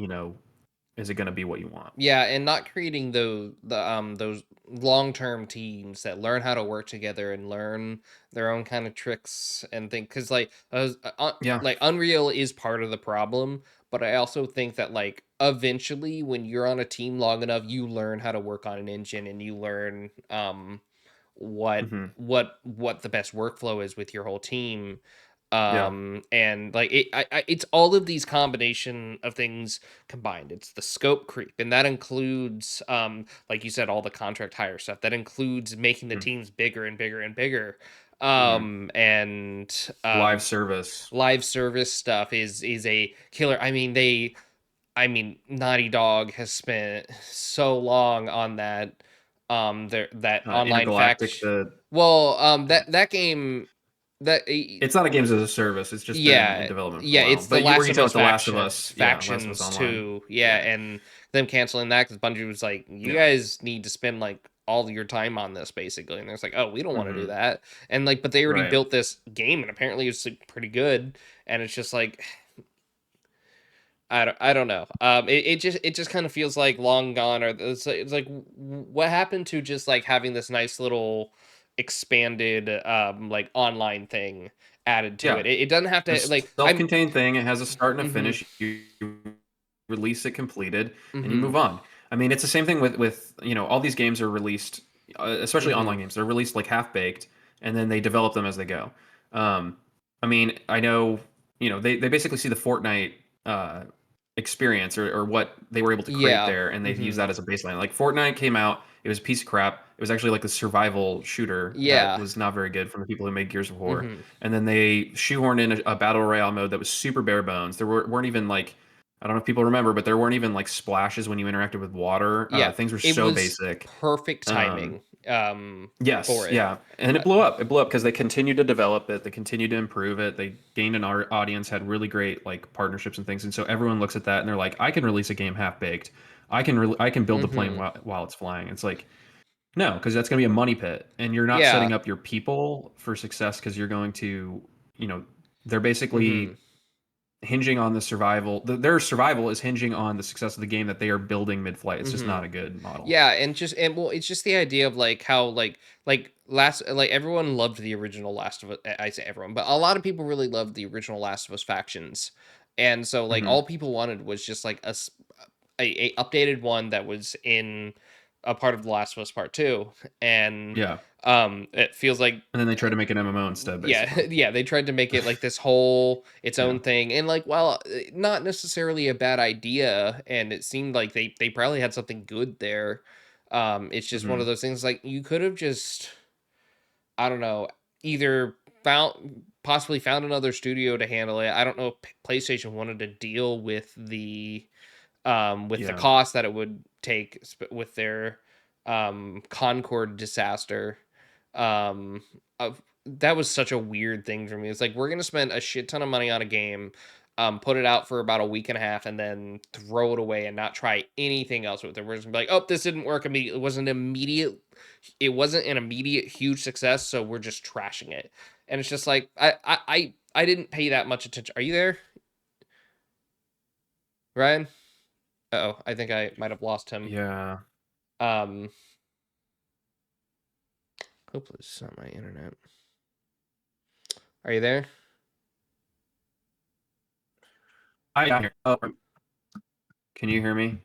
is it going to be what you want? Yeah, and not creating those long-term teams that learn how to work together and learn their own kind of tricks and think, because Yeah. like Unreal is part of the problem, but I also think that like eventually when you're on a team long enough, you learn how to work on an engine and you learn what Hmm. what the best workflow is with your whole team. Yeah. And like it's all of these combination of things combined. It's the scope creep, and that includes like you said, all the contract hire stuff. That includes making the teams bigger and bigger and bigger. Mm-hmm. And Live service. live service stuff is a killer. I mean, Naughty Dog has spent so long on that that online Intergalactic, well, that game that it's not a games as a service. It's just been in yeah, development for a yeah, while. it's the But you were Last you of talking Us about The Last of Us? Yeah, Last of Us factions Online. too. Yeah, Yeah. and them canceling that because Bungie was like, you Yeah. guys need to spend like all your time on this basically, and it's like, oh, we don't want to do Hmm. that, and like, but they already Right. built this game and apparently it's like, pretty good, and it's just like I don't know. It just kind of feels like long gone. Or it's like what happened to just like having this nice little expanded like online thing added to Yeah. it. It doesn't have A to like I'm. self-contained thing. It has a start and a Mm-hmm. finish. You release it completed, and you Mm-hmm. move on. I mean, it's the same thing with all these games are released, especially Mm-hmm. online games. They're released like half baked, and then they develop them as they go. Um, I mean, I know they basically see the Fortnite experience or what they were able to create Yeah. there, and they use Mm-hmm. that as a baseline. Like Fortnite came out. It was a piece of crap. It was actually like a survival shooter that Yeah. was not very good from the people who made Gears of War. Hmm. And then they shoehorned in a battle royale mode that was super bare bones. Weren't even like, I don't know if people remember, but there weren't even like splashes when you interacted with water. Yeah. Things were It so was basic. perfect Um, timing Yes, for it. yeah, and Uh, it blew up. It blew up because they continued to develop it. They continued to improve it. They gained an audience, had really great like partnerships and things. And so everyone looks at that and they're like, I can release a game half baked. I can build the plane mhm. while it's flying. It's like no, because that's going to be a money pit, and you're not Yeah. setting up your people for success because you're going to, you know, they're Mhm. basically hinging on the survival. Their survival is hinging on the success of the game that they are building mid-flight. It's just not Mhm. a good model. Yeah, and well, it's just the idea of like how like everyone loved the original Last of Us. I say everyone, but a lot of people really loved the original Last of Us factions, and so like Hmm. all people wanted was just like a updated one that was in a part of The Last of Us Part Two, and Yeah, it feels like and then they try to make an MMO instead, yeah, basically. yeah, they tried to make it like this whole its Yeah. own thing, and like while not necessarily a bad idea, and it seemed like they probably had something good there. It's just one of Hmm. those things like you could have just, I don't know, either possibly found another studio to handle it. I don't know if PlayStation wanted to deal with the Yeah. cost that it would take with their Concord disaster. Of That was such a weird thing for me. It's like we're gonna spend a shit ton of money on a game, put it out for about a week and a half, and then throw it away and not try anything else with it. We're just gonna be like, oh, this didn't work immediately. It wasn't an immediate huge success, so we're just trashing it. And it's just like I didn't pay that much attention. Are you there, Ryan? Oh, I think I might have lost him. Yeah. Um, Hopefully it's not my internet. Are you there? I hear. Oh, can you hear me?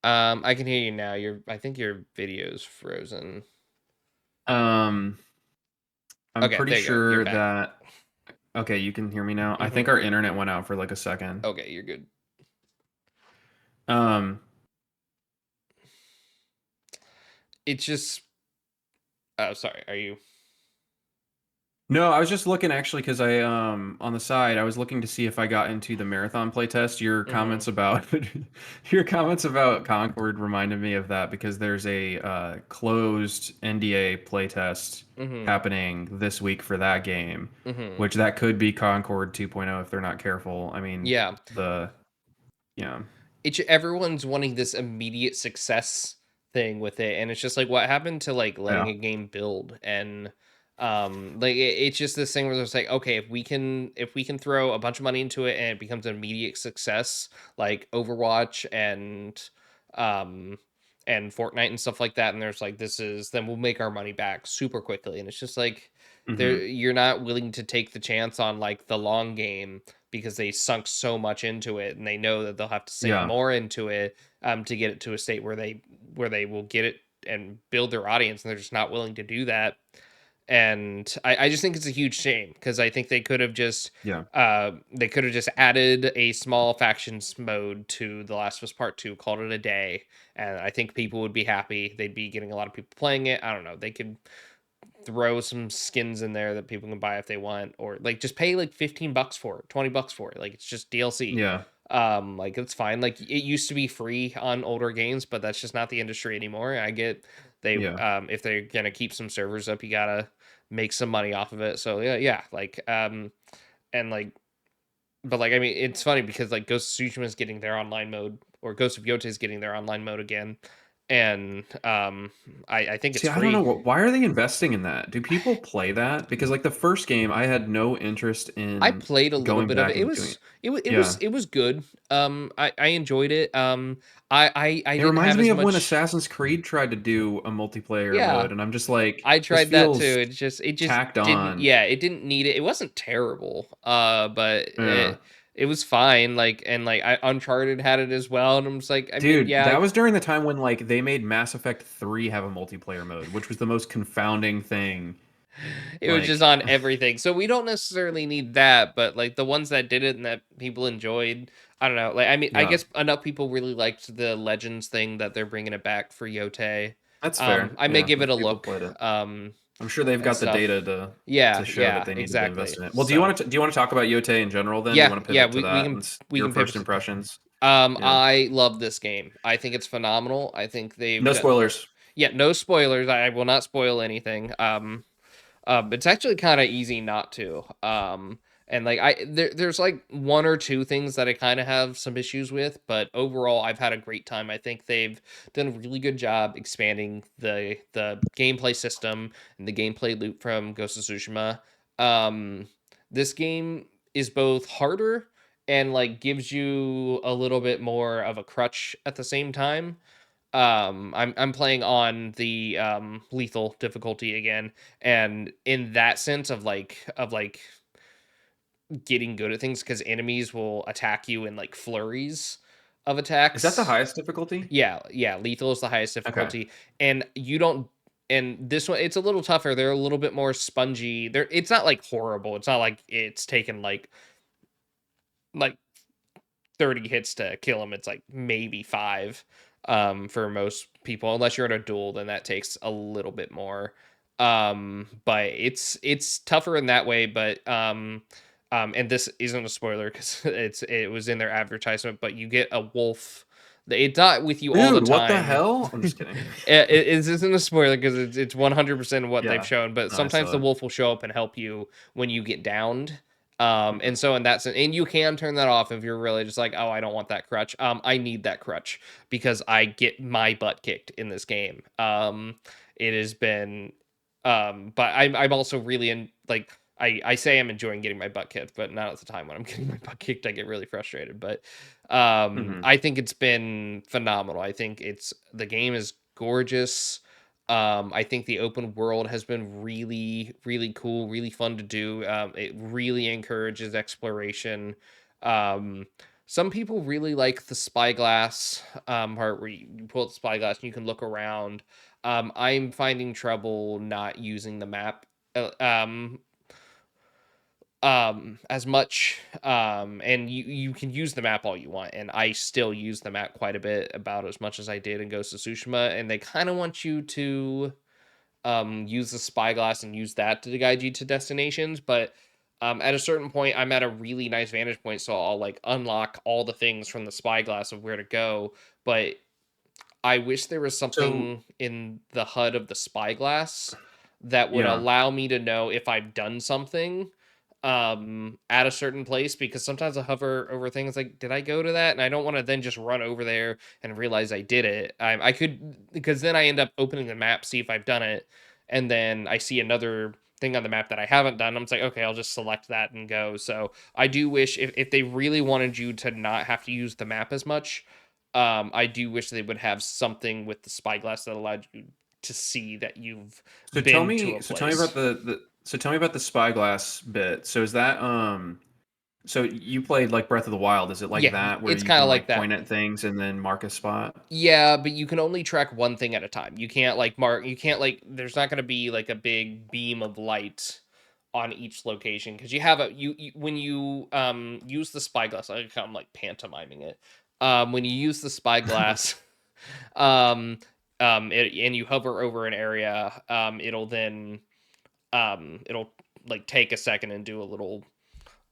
I can hear you now. I think your video's frozen. Um, I'm Okay, pretty there you go. You're sure back. that. Okay, you can hear me now. I think Hmm. our internet went out for like a second. Okay, you're good. Um, It's just. Oh, sorry. Are you? no, I was just looking actually because I on the side I was looking to see if I got into the marathon playtest. Your Hmm. comments about your comments about Concord reminded me of that because there's a closed NDA playtest Hmm. happening this week for that game, Hmm. which that could be Concord 2.0 if they're not careful. I mean, Yeah. the yeah, Everyone's wanting this immediate success thing with it, and it's just like what happened to like letting yeah, a game build. And like it's just this thing where it's like, okay, if we can throw a bunch of money into it and it becomes an immediate success like Overwatch um and Fortnite and stuff like that, and there's like this is then we'll make our money back super quickly. And it's just like hmm, you're not willing to take the chance on like the long game because they sunk so much into it, and they know that they'll have to sink yeah, more into it to get it to a state where they will get it and build their audience, and they're just not willing to do that. And I just think it's a huge shame because I think yeah, they could have just added a small factions mode to The Last of Us Part 2, called it a day, and I think people would be happy. They'd be getting a lot of people playing it. I don't know. They could throw some skins in there that people can buy if they want, or like just pay like $15 for it, $20 for it. Like it's just DLC. yeah, Like it's fine. Like it used to be free on older games, but that's just not the industry anymore. I get they yeah, if they're gonna keep some servers up, you gotta make some money off of it. So yeah, yeah. Like and like but like I mean it's funny because like Ghost of Tsushima is getting their online mode, or Ghost of Yota is getting their online mode again. And I think it's See, I don't know free. why are they investing in that? Do people play that? Because like the first game, I had no interest I in played a little going bit of back it. It and doing it. was it was it was Yeah. it was good. I enjoyed it. I It didn't reminds have me as of when much. Assassin's Creed tried to do a multiplayer Yeah, mode, and I'm just like, I this tried that too. feels It just tacked didn't. on. Yeah, it didn't need it. It wasn't terrible. But Yeah. it was fine. Like and like Uncharted had it as well, and I'm just like, I mean, Dude, yeah, that was during the time when like they made Mass Effect 3 have a multiplayer mode, which was the most confounding thing. it was just Like, on everything. So we don't necessarily need that, but like the ones that did it and that people enjoyed, I don't know. Like I mean, I yeah. guess enough people really liked the Legends thing that they're bringing it back for Yote. That's fair. I may Yeah, give it if a people look, played it. I'm sure they've and got the stuff. data to Yeah, show that yeah, they needed to invest exactly. in it. Well, So do you want to talk about Yote in general then? Do you yeah, want to yeah, pivot to that and we your can pivot first to. impressions? Yeah. I love this game. I think it's phenomenal. I think they've No done. spoilers. Yeah, no spoilers. I will not spoil anything. It's actually kind of easy not to. And like there's like one or two things that I kind of have some issues with, but overall, I've had a great time. I think they've done a really good job expanding the gameplay system and the gameplay loop from Ghost of Tsushima. Um, this game is both harder and like gives you a little bit more of a crutch at the same time. I'm playing on the lethal difficulty again, and in that sense of like getting good at things, because enemies will attack you in like flurries of Is that the attacks. highest difficulty? Yeah, yeah, lethal is the highest Okay. difficulty, and you don't. And this one, it's a little tougher. They're a little bit more spongy. It's not like horrible. It's not like it's taken like 30 hits to kill him. It's like maybe 5 for most people. Unless you're in a duel, then that takes a little bit more. But it's tougher in that way, but and this isn't a spoiler because it was in their advertisement, but you get a wolf. It's not with you all the Dude, what the time. hell? I'm just kidding. It isn't a spoiler because it's 100% what they've Yeah. shown, but No, I sometimes saw the it. wolf will show up and help you when you get downed. And Mhm. so in that sense, and you can turn that off if you're really just like, oh, I don't want that crutch. I need that crutch because I get my butt kicked in this game. It has been, but I'm also really in like, I say I'm enjoying getting my butt kicked, but not at the time when I'm getting my butt kicked, I get really frustrated. But Mhm. I think it's been phenomenal. I think the game is gorgeous. I think the open world has been really, really cool, really fun to do. It really encourages exploration. Um, some people really like the spyglass part where you pull out the spyglass and you can look around. I'm finding trouble not using the map uh, um, as much, and you can use the map all you want, and I still use the map quite a bit, about as much as I did in Ghost of Tsushima, and they kind of want you to use the spyglass and use that to guide you to destinations. But at a certain point, I'm at a really nice vantage point, so I'll like unlock all the things from the spyglass of where to go. But I wish there was So, something in the HUD of the spyglass that would yeah. allow me to know if I've done something at a certain place, because sometimes I hover over things like, did I go to that? And I don't want to then just run over there and realize I did it. I could, because then I end up opening the map, see if I've done it, and then I see another thing on the map that I haven't done. I'm just like, okay, I'll just select that and go. So I do wish, if they really wanted you to not have to use the map as much, I do wish they would have something with the spyglass that allowed you to see that you've been to a Tell me about place. tell me about the spyglass bit. So is that so you played like Breath of the Wild. Is it like Yeah, that where it's you kind of can like like that. point at things and then mark a spot? Yeah, but you can only track one thing at a time. You can't like mark. You can't like. There's not going to be like a big beam of light on each location, because you have you when you use the spyglass. I'm like pantomiming it. When you use the spyglass, um and you hover over an area, it'll then it'll like take a second and do a little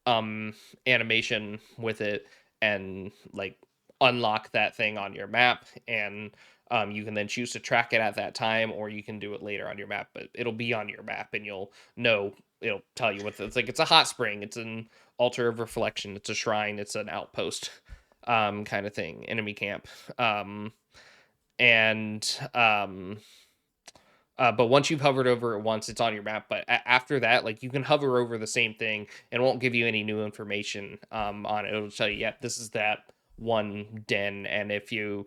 um animation with it, and like unlock that thing on your map, and you can then choose to track it at that time, or you can do it later on your map, but it'll be on your map and you'll know. It'll tell you what it's like. It's a hot spring, it's an altar of reflection, it's a shrine, it's an outpost, kind of thing, enemy camp. And But once you've hovered over it once, it's on your map. But after that, like, you can hover over the same thing and it won't give you any new information on it. It'll tell you, yeah, this is that one den. And if you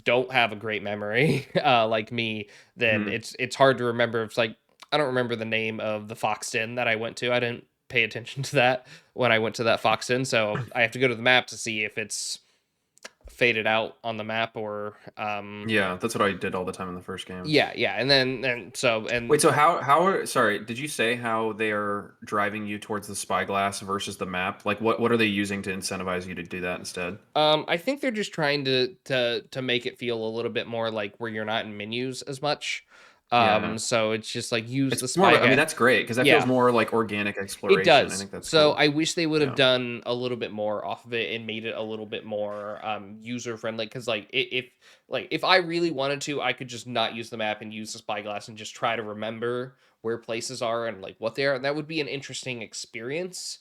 don't have a great memory, like me, then Mhm. it's hard to remember. It's like, I don't remember the name of the fox den that I went to. I didn't pay attention to that when I went to that fox den, so I have to go to the map to see if it's faded out on the map, or Yeah, that's what I did all the time in the first games. yeah, and then and so Wait, and so how are sorry, did you say how they are driving you towards the spyglass versus the map? Like what are they using to incentivize you to do that instead? I think they're just trying to make it feel a little bit more like where you're not in menus as much. Yeah. So it's just like use It's the more of a, I mean spy. that's great because that feels Yeah, more like organic it exploration. I does. think that's So cool. I wish they would have Yeah. done a little bit more off of it and made it a little bit more user friendly. Because like if I really wanted to, I could just not use the map and use the spyglass and just try to remember where places are and like what they are. And that would be an interesting experience.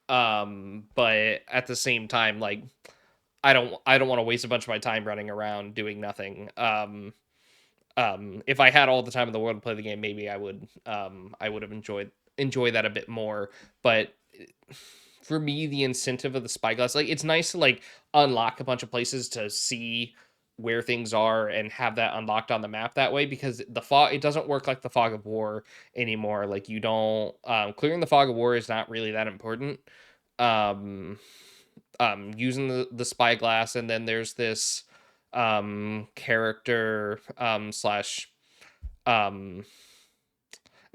But at the same time, like I don't want to waste a bunch of my time running around doing nothing. If I had all the time in the world to play the game, maybe I would have enjoy that a bit more. But for me, the incentive of the spyglass, like it's nice to like unlock a bunch of places to see where things are and have that unlocked on the map that way, because the fog, it doesn't work like the fog of war anymore. Like you don't clearing the fog of war is not really that important. Um Using the spyglass, and then there's this character slash um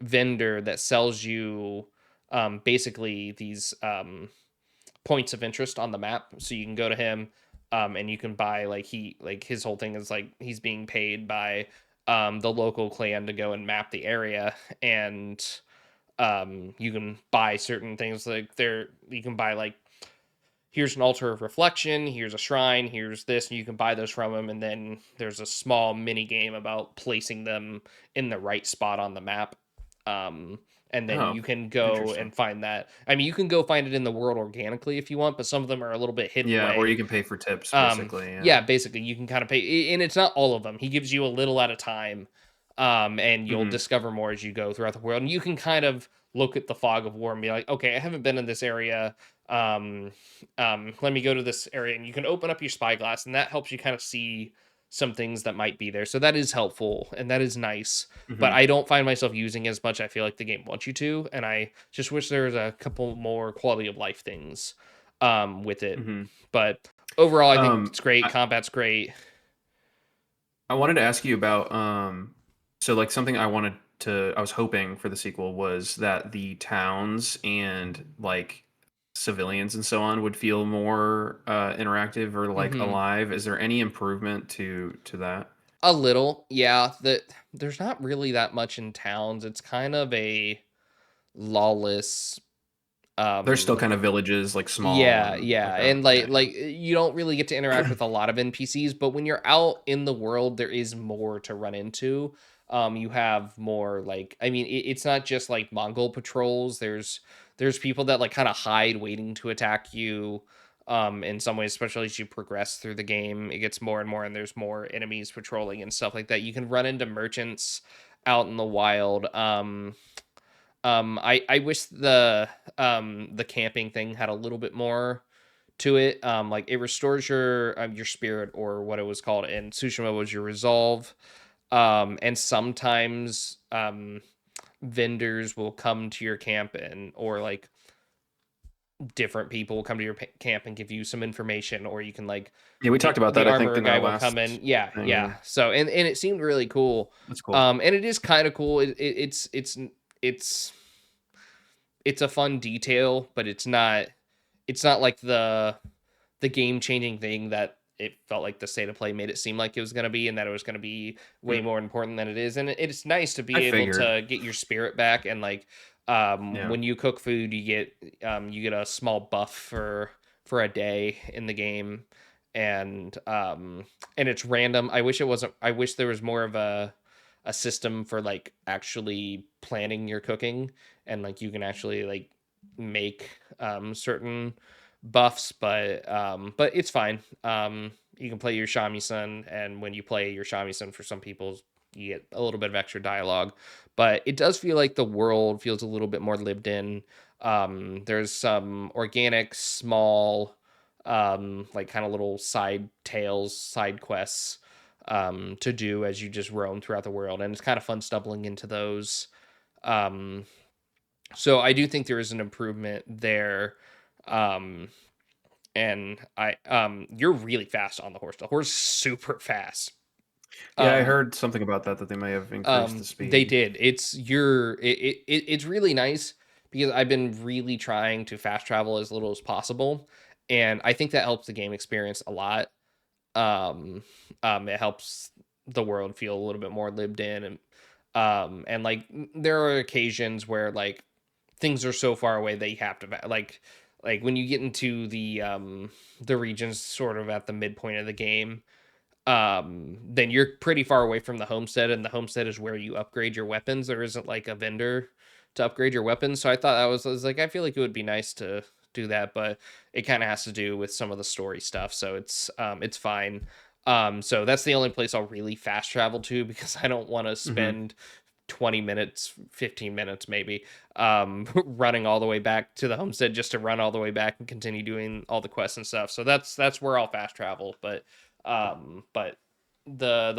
vendor that sells you basically these points of interest on the map, so you can go to him and you can buy, like, his whole thing is like he's being paid by the local clan to go and map the area, and you can buy certain things, like there you can buy like here's an altar of reflection, here's a shrine, here's this, and you can buy those from him. And then there's a small mini game about placing them in the right spot on the map. Um, and then Oh, you can go interesting. and find that. I mean, you can go find it in the world organically if you want, but some of them are a little bit hidden Yeah, or away. you can pay for tips basically, yeah. Yeah, basically, you can kind of pay, and it's not all of them. He gives you a little at a time, and you'll Mhm. discover more as you go throughout the world. And you can kind of look at the fog of war and be like, okay, I haven't been in this area. Um, Let me go to this area, and you can open up your spyglass, and that helps you kind of see some things that might be there. So that is helpful and that is nice. But Mhm. I don't find myself using as much. I feel like the game wants you to, and I just wish there was a couple more quality of life things with it. Mhm. But overall, I think Um it's great. I Combat's great. I wanted to ask you about so like something I was hoping for the sequel was that the towns and like civilians and so on would feel more interactive or like Hmm. alive. Is there any improvement to that? A little, yeah. There's not really that much in towns. It's kind of a lawless. There's still Um, kind of villages like small yeah, and yeah, like that. and Yeah, you don't really get to interact yeah. with a lot of NPCs. But when you're out in the world, there is more to run into. You have more, like, I mean, it's not just like Mongol patrols. There's people that like kind of hide, waiting to attack you. In some ways, especially as you progress through the game, it gets more and more, and there's more enemies patrolling and stuff like that. You can run into merchants out in the wild. I wish the camping thing had a little bit more to it. Like it restores your spirit, or what it was called in Tsushima was your resolve. And sometimes vendors will come to your camp, and or like different people will come to your camp and give you some information, or you can like Yeah, we talked about the that I think armor in our guy will come last in. Yeah, thing. yeah. Yeah, So and it seemed really cool. that's cool. And it is kind of cool. It's it's a fun detail, but it's not like the game changing thing that it felt like the state of play made it seem like it was going to be, and that it was going to be way Mm, more important than it is. And it's nice to I be able figured. to get your spirit back, and like Yeah. when you cook food, you get a small buff for a day in the game. And it's random. I wish there was more of a system for like actually planning your cooking, and like you can actually like make certain buffs. But it's fine. You can play your shamisen, and when you play your shamisen, for some people you get a little bit of extra dialogue. But it does feel like the world feels a little bit more lived in. There's some organic small like kind of little side tales, side quests to do as you just roam throughout the world, and it's kind of fun stumbling into those. um so I do think there is an improvement there. um and you're really fast on the horse. The horse is super fast. Yeah, I Um, heard something about that they may have increased the they speed. did. It's really nice because I've been really trying to fast travel as little as possible, and I think that helps the game experience a lot. Um, it helps the world feel a little bit more lived in, and like there are occasions where like things are so far away that you have to like when you get into the regions sort of at the midpoint of the game, then you're pretty far away from the homestead, and the homestead is where you upgrade your weapons. There isn't like a vendor to upgrade your weapons, so I thought I was like, I feel like it would be nice to do that, but it kind of has to do with some of the story stuff, so it's fine. So that's the only place I'll really fast travel to because I don't want to Hmm. spend 20 minutes, 15 minutes maybe, running all the way back to the homestead just to run all the way back and continue doing all the quests and stuff. So that's where I'll fast travel, but the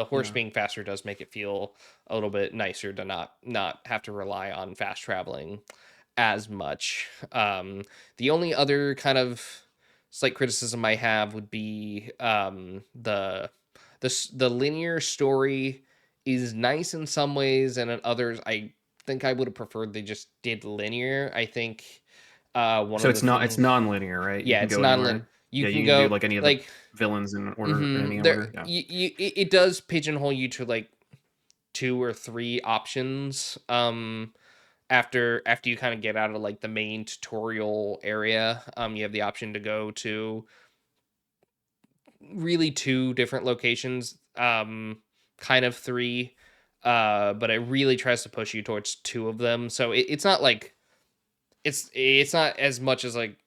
horse Yeah. being faster does make it feel a little bit nicer to not have to rely on fast traveling as much. The only other kind of slight criticism I have would be the linear story is nice in some ways, and in others, I think I would have preferred they just did linear. I think one So of the it's things, non-linear, right? You yeah, can it's go non-linear. anywhere. You Yeah, can you can do go like any of the like villains in order, in any there order. Yeah. it does pigeonhole you to like two or three options after you kind of get out of like the main tutorial area. You have the option to go to really two different locations, kind of three, but it really tries to push you towards two of them, so it's not like it's not as much as like,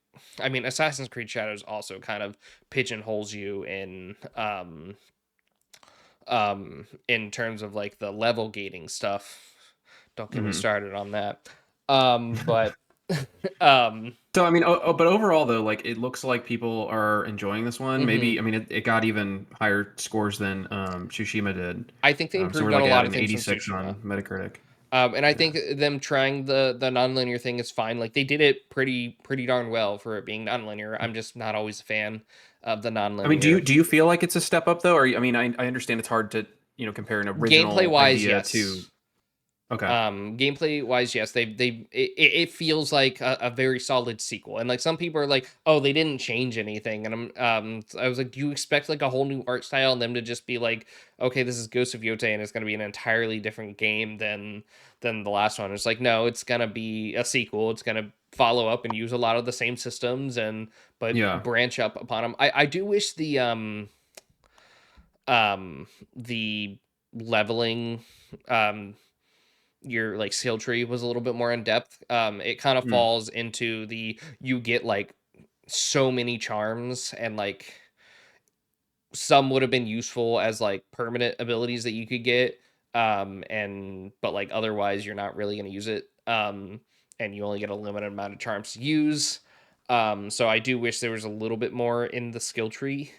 I mean, Assassin's Creed Shadows also kind of pigeonholes you in terms of like the level gating stuff. Don't get me Hmm. started on that. But um So I mean, but overall though, like it looks like people are enjoying this one. Maybe mhm. I mean it got even higher scores than Tsushima did. I think they So we're improved on a like lot at of an things from 86 Tsushima. on Metacritic. And I Yeah. think them trying the nonlinear thing is fine. Like they did it pretty darn well for it being nonlinear. I'm just not always a fan of the I mean, nonlinear. do you feel like it's a step up though? Or I mean, I understand it's hard to compare an Gameplay original wise, idea to. yes. Okay. Gameplay wise, yes, it feels like a very solid sequel. And like some people are like, oh, they didn't change anything. And I was like, do you expect like a whole new art style and them to just be like, okay, this is Ghost of Yotei and it's gonna be an entirely different game than the last one? It's like, no, it's gonna be a sequel. It's gonna follow up and use a lot of the same systems and but Yeah. branch up upon them. I do wish um the leveling um your like skill tree was a little bit more in depth. It kind of Mm. falls into the you get like so many charms, and like some would have been useful as like permanent abilities that you could get. And but like otherwise you're not really going to use it. And you only get a limited amount of charms to use. So I do wish there was a little bit more in the skill tree.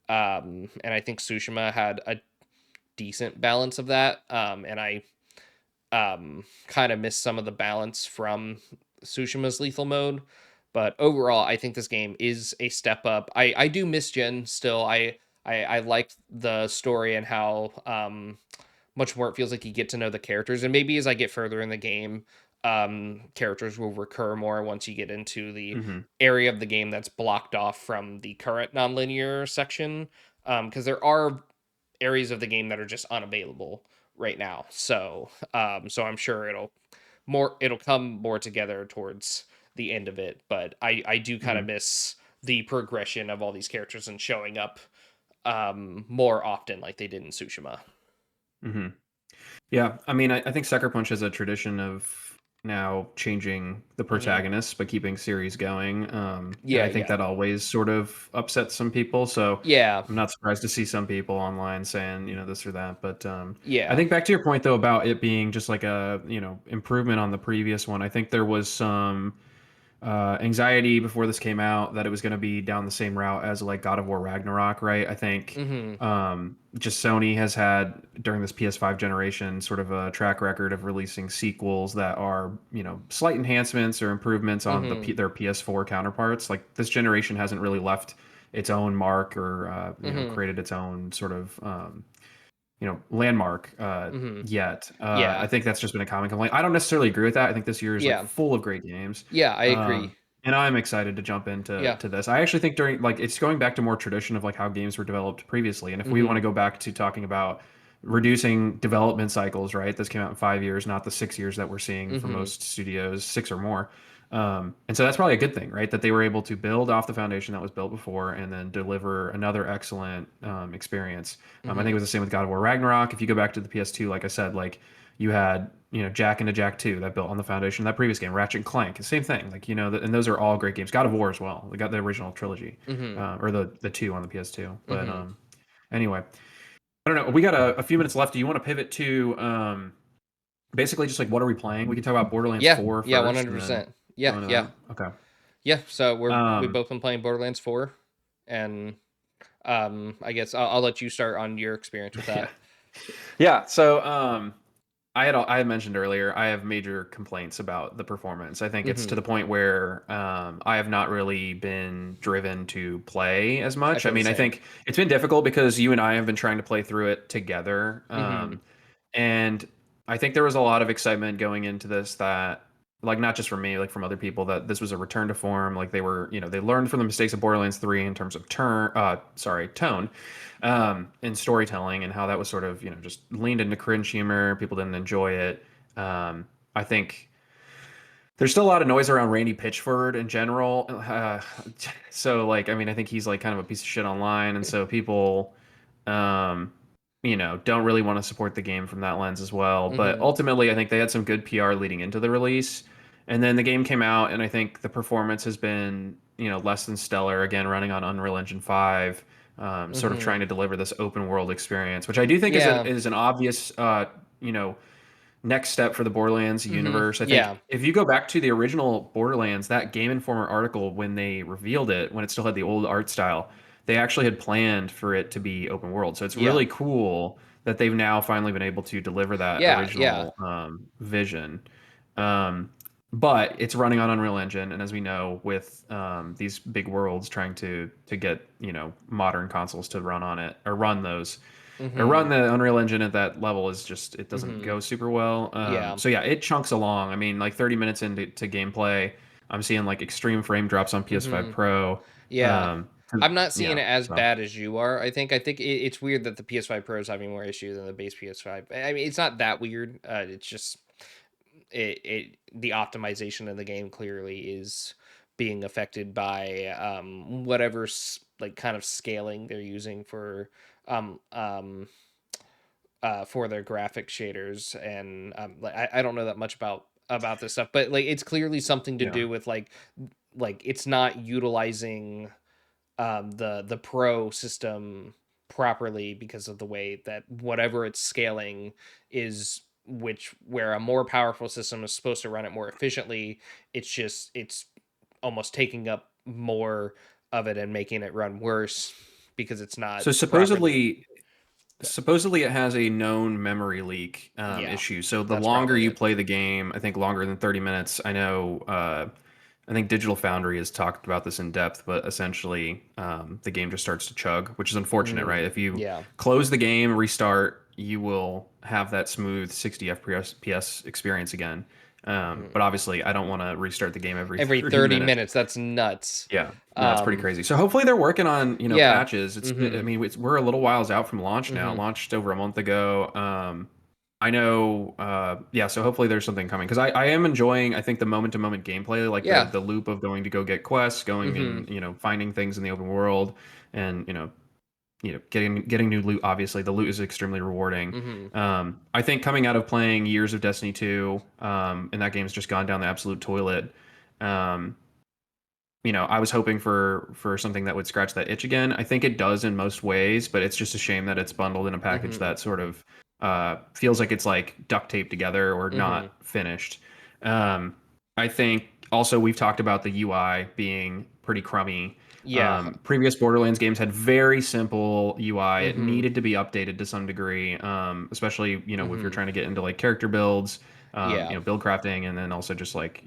And I think Tsushima had a decent balance of that. And I kind of missed some of the balance from Tsushima's lethal mode. But overall, I think this game is a step up. I do miss Jin still. I like the story and how much more it feels like you get to know the characters. And maybe as I get further in the game, characters will recur more once you get into the Hmm. area of the game that's blocked off from the current nonlinear section. Because there are areas of the game that are just unavailable right now. So I'm sure it'll come more together towards the end of it. But I do kind of Hmm. miss the progression of all these characters and showing up more often like they did in Tsushima. Hmm. Yeah, I mean, I think Sucker Punch has a tradition of now changing the Hmm. protagonist but keeping series going, and Yeah, I think yeah, that always sort of upsets some people. So yeah, I'm not surprised to see some people online saying this or that. But I yeah. think back to your point though about it being just like a improvement on the previous one. I think there was some anxiety before this came out that it was going to be down the same route as like God of War Ragnarok, right? I think Mhm. just Sony has had during this PS5 generation sort of a track record of releasing sequels that are, slight enhancements or improvements on Mhm. their PS4 counterparts. Like this generation hasn't really left its own mark or Mhm. created its own sort of landmark Mhm. yet. I Yeah. think that's just been a common complaint. I don't necessarily agree with that. I think this year is like Yeah. full of great games. Yeah, I agree. And I'm excited to jump into Yeah. this. I actually think during like it's going back to more tradition of like how games were developed previously. And if we want Mhm. to go back to talking about reducing development cycles, right? This came out in 5 years, not the 6 years that we're seeing for Mhm. most studios, six or more. And so that's probably a good thing, right? That they were able to build off the foundation that was built before and then deliver another excellent experience. I think it Mhm. was the same with God of War Ragnarok. If you go back to the PS2, like I said, like you had Jack into Jack 2 that built on the foundation of that previous game. Ratchet and Clank, the same thing. Like and those are all great games. God of War as well. We got the original trilogy, Mhm. or the two on the PS2. But Mhm. anyway, I don't know. We got a few minutes left. Do you want to pivot to basically just like what are we playing? We can talk about Borderlands Yeah. 4 Yeah, first, and then 100%. Yeah, go into yeah. that. Okay. Yeah, so we've Um, both been playing Borderlands 4, and I guess I'll let you start on your experience with yeah. that. Yeah. So I had mentioned earlier I have major complaints about the performance. I think it's to Mhm. the point where I have not really been driven to play as I much. I feel the mean, I same. think it's been difficult because you and I have been trying to play through it together, Mhm. and I think there was a lot of excitement going into this that. Like not just from me, like from other people, that this was a return to form. Like they were, they learned from the mistakes of Borderlands 3 in terms of tone, in storytelling and how that was sort of just leaned into cringe humor. People didn't enjoy it. I think there's still a lot of noise around Randy Pitchford in general. So like I mean I think he's like kind of a piece of shit online, and so people um, don't really want to support the game from that lens as well. But Mhm. ultimately, I think they had some good PR leading into the release, and then the game came out, and I think the performance has been less than stellar. Again, running on Unreal Engine 5, sort of trying Mhm. to deliver this open world experience, which I do think is Yeah. an obvious you know next step for the Borderlands Mhm. universe. I think Yeah. if you go back to the original Borderlands, that Game Informer article, when they revealed it, when it still had the old art style, they actually had planned for it to be open world. So it's Yeah. really cool that they've now finally been able to deliver that Yeah, yeah. original vision. Um, but it's running on Unreal Engine, and as we know, with these big worlds trying to get modern consoles to run on it or run those or run Mhm. the Unreal Engine at that level is just it doesn't Mhm. go super well. Yeah. So yeah, it chunks along. I mean, like 30 minutes into gameplay, I'm seeing like extreme frame drops on PS5 Mhm. Pro. Yeah. I'm not seeing Yeah, it as so bad as you are. I think it's weird that the PS5 Pro is having more issues than the base PS5. I mean, it's not that weird. It's just it the optimization of the game clearly is being affected by whatever like kind of scaling they're using um um for their graphic shaders. And like I don't know that much about this stuff, but like it's clearly something to yeah. do with like it's not utilizing the pro system properly because of the way that whatever it's scaling is, which where a more powerful system is supposed to run it more efficiently, it's almost taking up more of it and making it run worse because it's not So properly. supposedly it has a known memory leak Yeah, issue. So the that's longer probably you it. play the game, I think longer than 30 minutes. I know. I think Digital Foundry has talked about this in depth, but essentially, the game just starts to chug, which is unfortunate, right? Mm, If you yeah. close the game, restart, you will have that smooth 60 FPS experience again. Mhm. But obviously, I don't want to restart the game every Every 30 30 minutes. minutes, that's nuts. Yeah, no, it's pretty um crazy. So hopefully they're working on yeah. patches. I Mhm. mean, we're a little whiles out from launch now. It Mhm. launched over a month ago. I know. Yeah, so hopefully there's something coming because I am enjoying. I think the moment to moment gameplay, like the Yeah. the loop of going to go get quests, going Mhm. and finding things in the open world, and getting new loot. Obviously, the loot is extremely rewarding. Mhm. I think coming out of playing years of Destiny 2, and that game's just gone down the absolute toilet. Um, I was hoping for something that would scratch that itch again. I think it does in most ways, but it's just a shame that it's bundled in a package Mhm. that sort of feels like it's like duct taped together or Mhm. not finished. Um, I think Also, we've talked about the UI being pretty crummy. Yeah. Previous Borderlands games had very simple UI. It Mhm. needed to be updated to some degree, especially if you're Mhm. trying to get into like character builds, Yeah. build crafting, and then also just like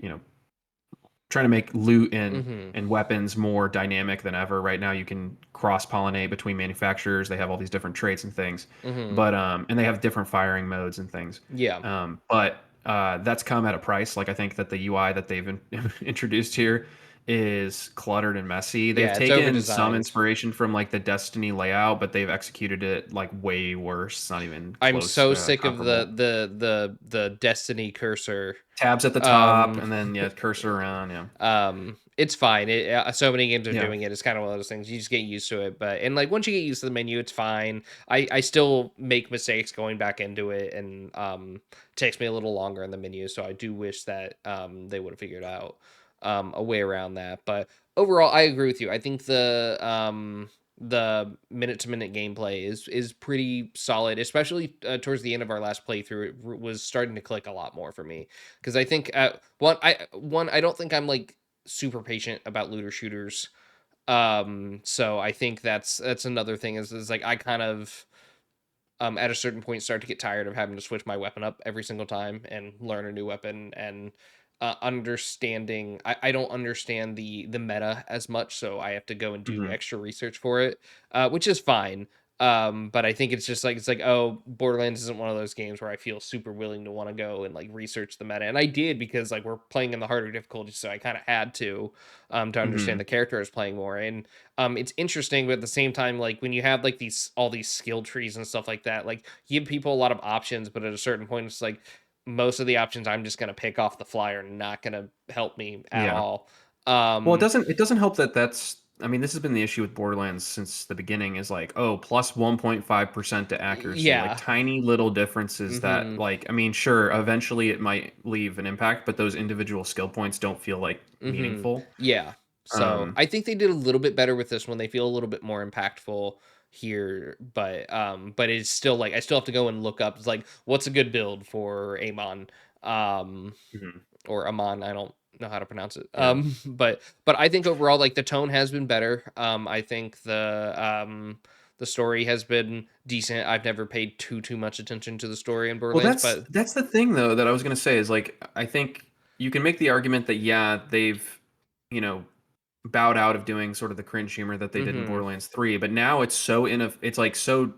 trying to make loot Mhm. and weapons more dynamic than ever. Right now, you can cross pollinate between manufacturers. They have all these different traits and things, Mhm. but and they have different firing modes and things. Yeah. But that's come at a price. Like I think that the UI that they've introduced here is cluttered and messy. They've Yeah, it's taken some over-designed. inspiration from like the Destiny layout, but they've executed it like way worse. It's not even I'm close so sick of the comparable. the the the Destiny cursor. Tabs at the top, Um and then yeah, cursor around. Yeah, it's fine. So many games are yeah. doing it. It's kind of one of those things you just get used to it. But and like once you get used to the menu, it's fine. I still make mistakes going back into it, and it takes me a little longer in the menu. So I do wish that they would have figured out a way around that. But overall, I agree with you. I think the minute to minute gameplay is pretty solid, especially towards the end of our last playthrough. Was starting to click a lot more for me because I think one I don't think I'm like super patient about looter shooters. So I think that's another thing is like I kind of at a certain point start to get tired of having to switch my weapon up every single time and learn a new weapon and understanding I don't understand the meta as much, so I have to go and do Hmm. extra research for it, which is fine. But I think it's just like it's like, oh, Borderlands isn't one of those games where I feel super willing to want to go and like research the meta. And I did because like we're playing in the harder difficulty, so I kind of had to understand Hmm. the character I was playing more. And it's interesting, but at the same time, like when you have like these all these skill trees and stuff like that, like you give people a lot of options, but at a certain point, it's like most of the options I'm just gonna pick off the fly are not gonna help me at Yeah. all. Well, Um, it doesn't help that that's I mean, this has been the issue with Borderlands since the beginning is like, oh, plus 1.5% to accuracy, like yeah. tiny little differences that Mm-hmm. like I mean, sure, eventually it might leave an impact, but those individual skill points don't feel like Mm-hmm. meaningful. Yeah. So Um, I think they did a little bit better with this one. They feel a little bit more impactful here, but it's still like I still have to go and look up. It's like what's a good build for Amon, um, mhm, or Amon. I don't know how to pronounce it. yeah. But I think overall like the tone has been better. I think the story has been decent. I've never paid too much attention to the story in Well, Borderlands, but that's the thing though that I was gonna say is like I think you can make the argument that yeah, they've you know bowed out of doing sort of the cringe humor that they did in mm-hmm. Borderlands 3, but now it's so it's like so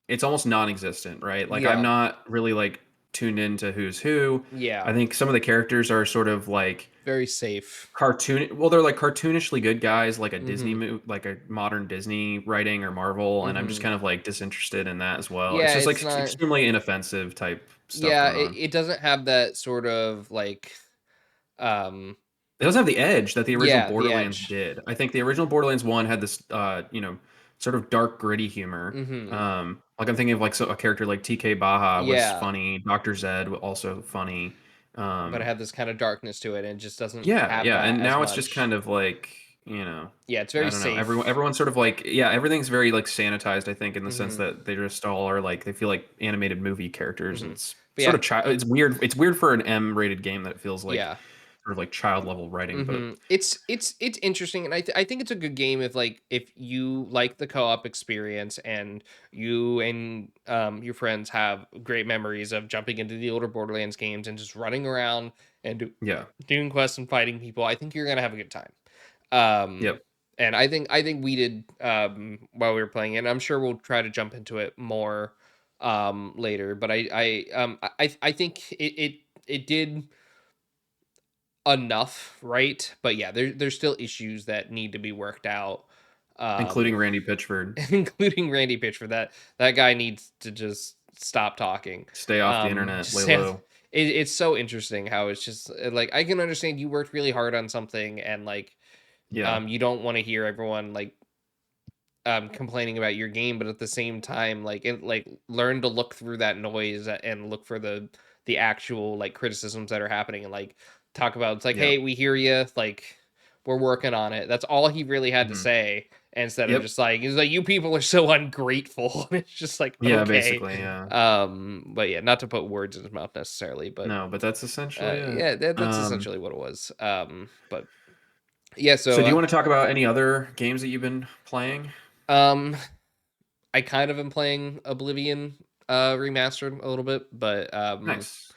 it's almost non-existent, right? Like I'm Yeah, not really like tuned into who's who. yeah, I think some of the characters are sort of like very safe. they're like cartoonishly good guys like a Disney Mm-hmm. movie, like a modern Disney writing or Marvel, and I'm just Mm-hmm. kind of like disinterested in that as well. It's Yeah, just like it's not. extremely inoffensive type stuff Yeah, going on. it doesn't have that sort of like, um, It doesn't have the edge that the original yeah, the Borderlands edge. did. I think the original Borderlands 1 had this sort of dark gritty humor. Mm-hmm. Like I'm thinking of like a character like TK Baha was Yeah, funny, Dr. Zed also funny. but it Um had this kind of darkness to it, and it just doesn't yeah, have yeah, that and as now it's just much. kind of like, you know, Yeah, it's I very don't know. safe. Everyone's sort of like yeah, everything's very like sanitized I think in the sense Mm-hmm. that they just all are like they feel like animated movie characters and Mm-hmm. it's But sort yeah, of child it's weird. It's weird for an M-rated game that it feels like yeah. sort of like child level writing, but It's interesting, and I think it's a good game if like if you like the co-op experience and you and your friends have great memories of jumping into the older Borderlands games and just running around and yeah. doing quests and fighting people. I think you're gonna have a good time. Um, Yep. and I think we did while we were playing it. And I'm sure we'll try to jump into it more later. But I think it did enough, right? But yeah, there's still issues that need to be worked out, Including um, Randy Pitchford. including Randy Pitchford. That guy needs to just stop talking. Stay off the internet, Just lay say, low. it's so interesting how it's just like I can understand you worked really hard on something and like Yeah. you don't want to hear everyone like complaining about your game, but at the same time like learn to look through that noise and look for the actual like criticisms that are happening and like talk about it's like, Yeah. hey, we hear you, like we're working on it. That's all he really had to Mhm. say. Instead of Yep. just like, he's like, you people are so ungrateful. And it's just like, Yeah, okay. basically, yeah. But yeah, not to put words in his mouth necessarily, but No, but that's essentially it. yeah, that's essentially what it was. But yeah, So so do you want to talk about any other games that you've been playing? um I kind of am playing Oblivion remastered a little bit, but Nice.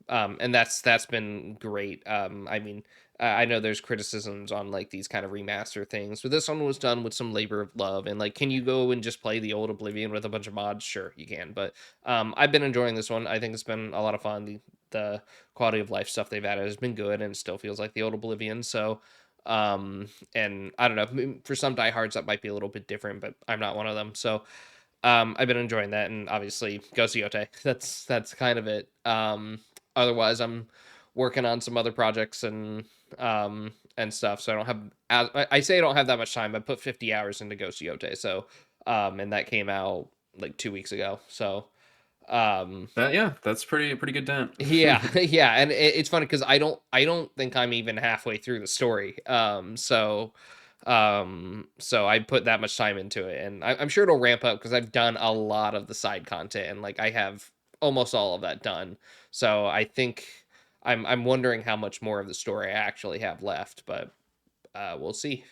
and that's been great. I mean, I know there's criticisms on like these kind of remaster things, but this one was done with some labor of love. And like, can you go and just play the old Oblivion with a bunch of mods? Sure, you can. But I've been enjoying this one. I think it's been a lot of fun. The quality of life stuff they've added has been good, and it still feels like the old Oblivion. So, and I don't know, for some diehards that might be a little bit different, but I'm not one of them. So I've been enjoying that, and obviously Ghost Yote. That's kind of it. Otherwise, I'm working on some other projects and stuff. So I don't have as I say I don't have that much time. I put 50 hours into Ghost Yote, so and that came out like 2 weeks ago. So um, Yeah, that's pretty good dent. yeah, yeah, and it's funny because I don't think I'm even halfway through the story. So I put that much time into it, and I'm sure it'll ramp up because I've done a lot of the side content, and like I have almost all of that done. So I think I'm wondering how much more of the story I actually have left, but we'll see.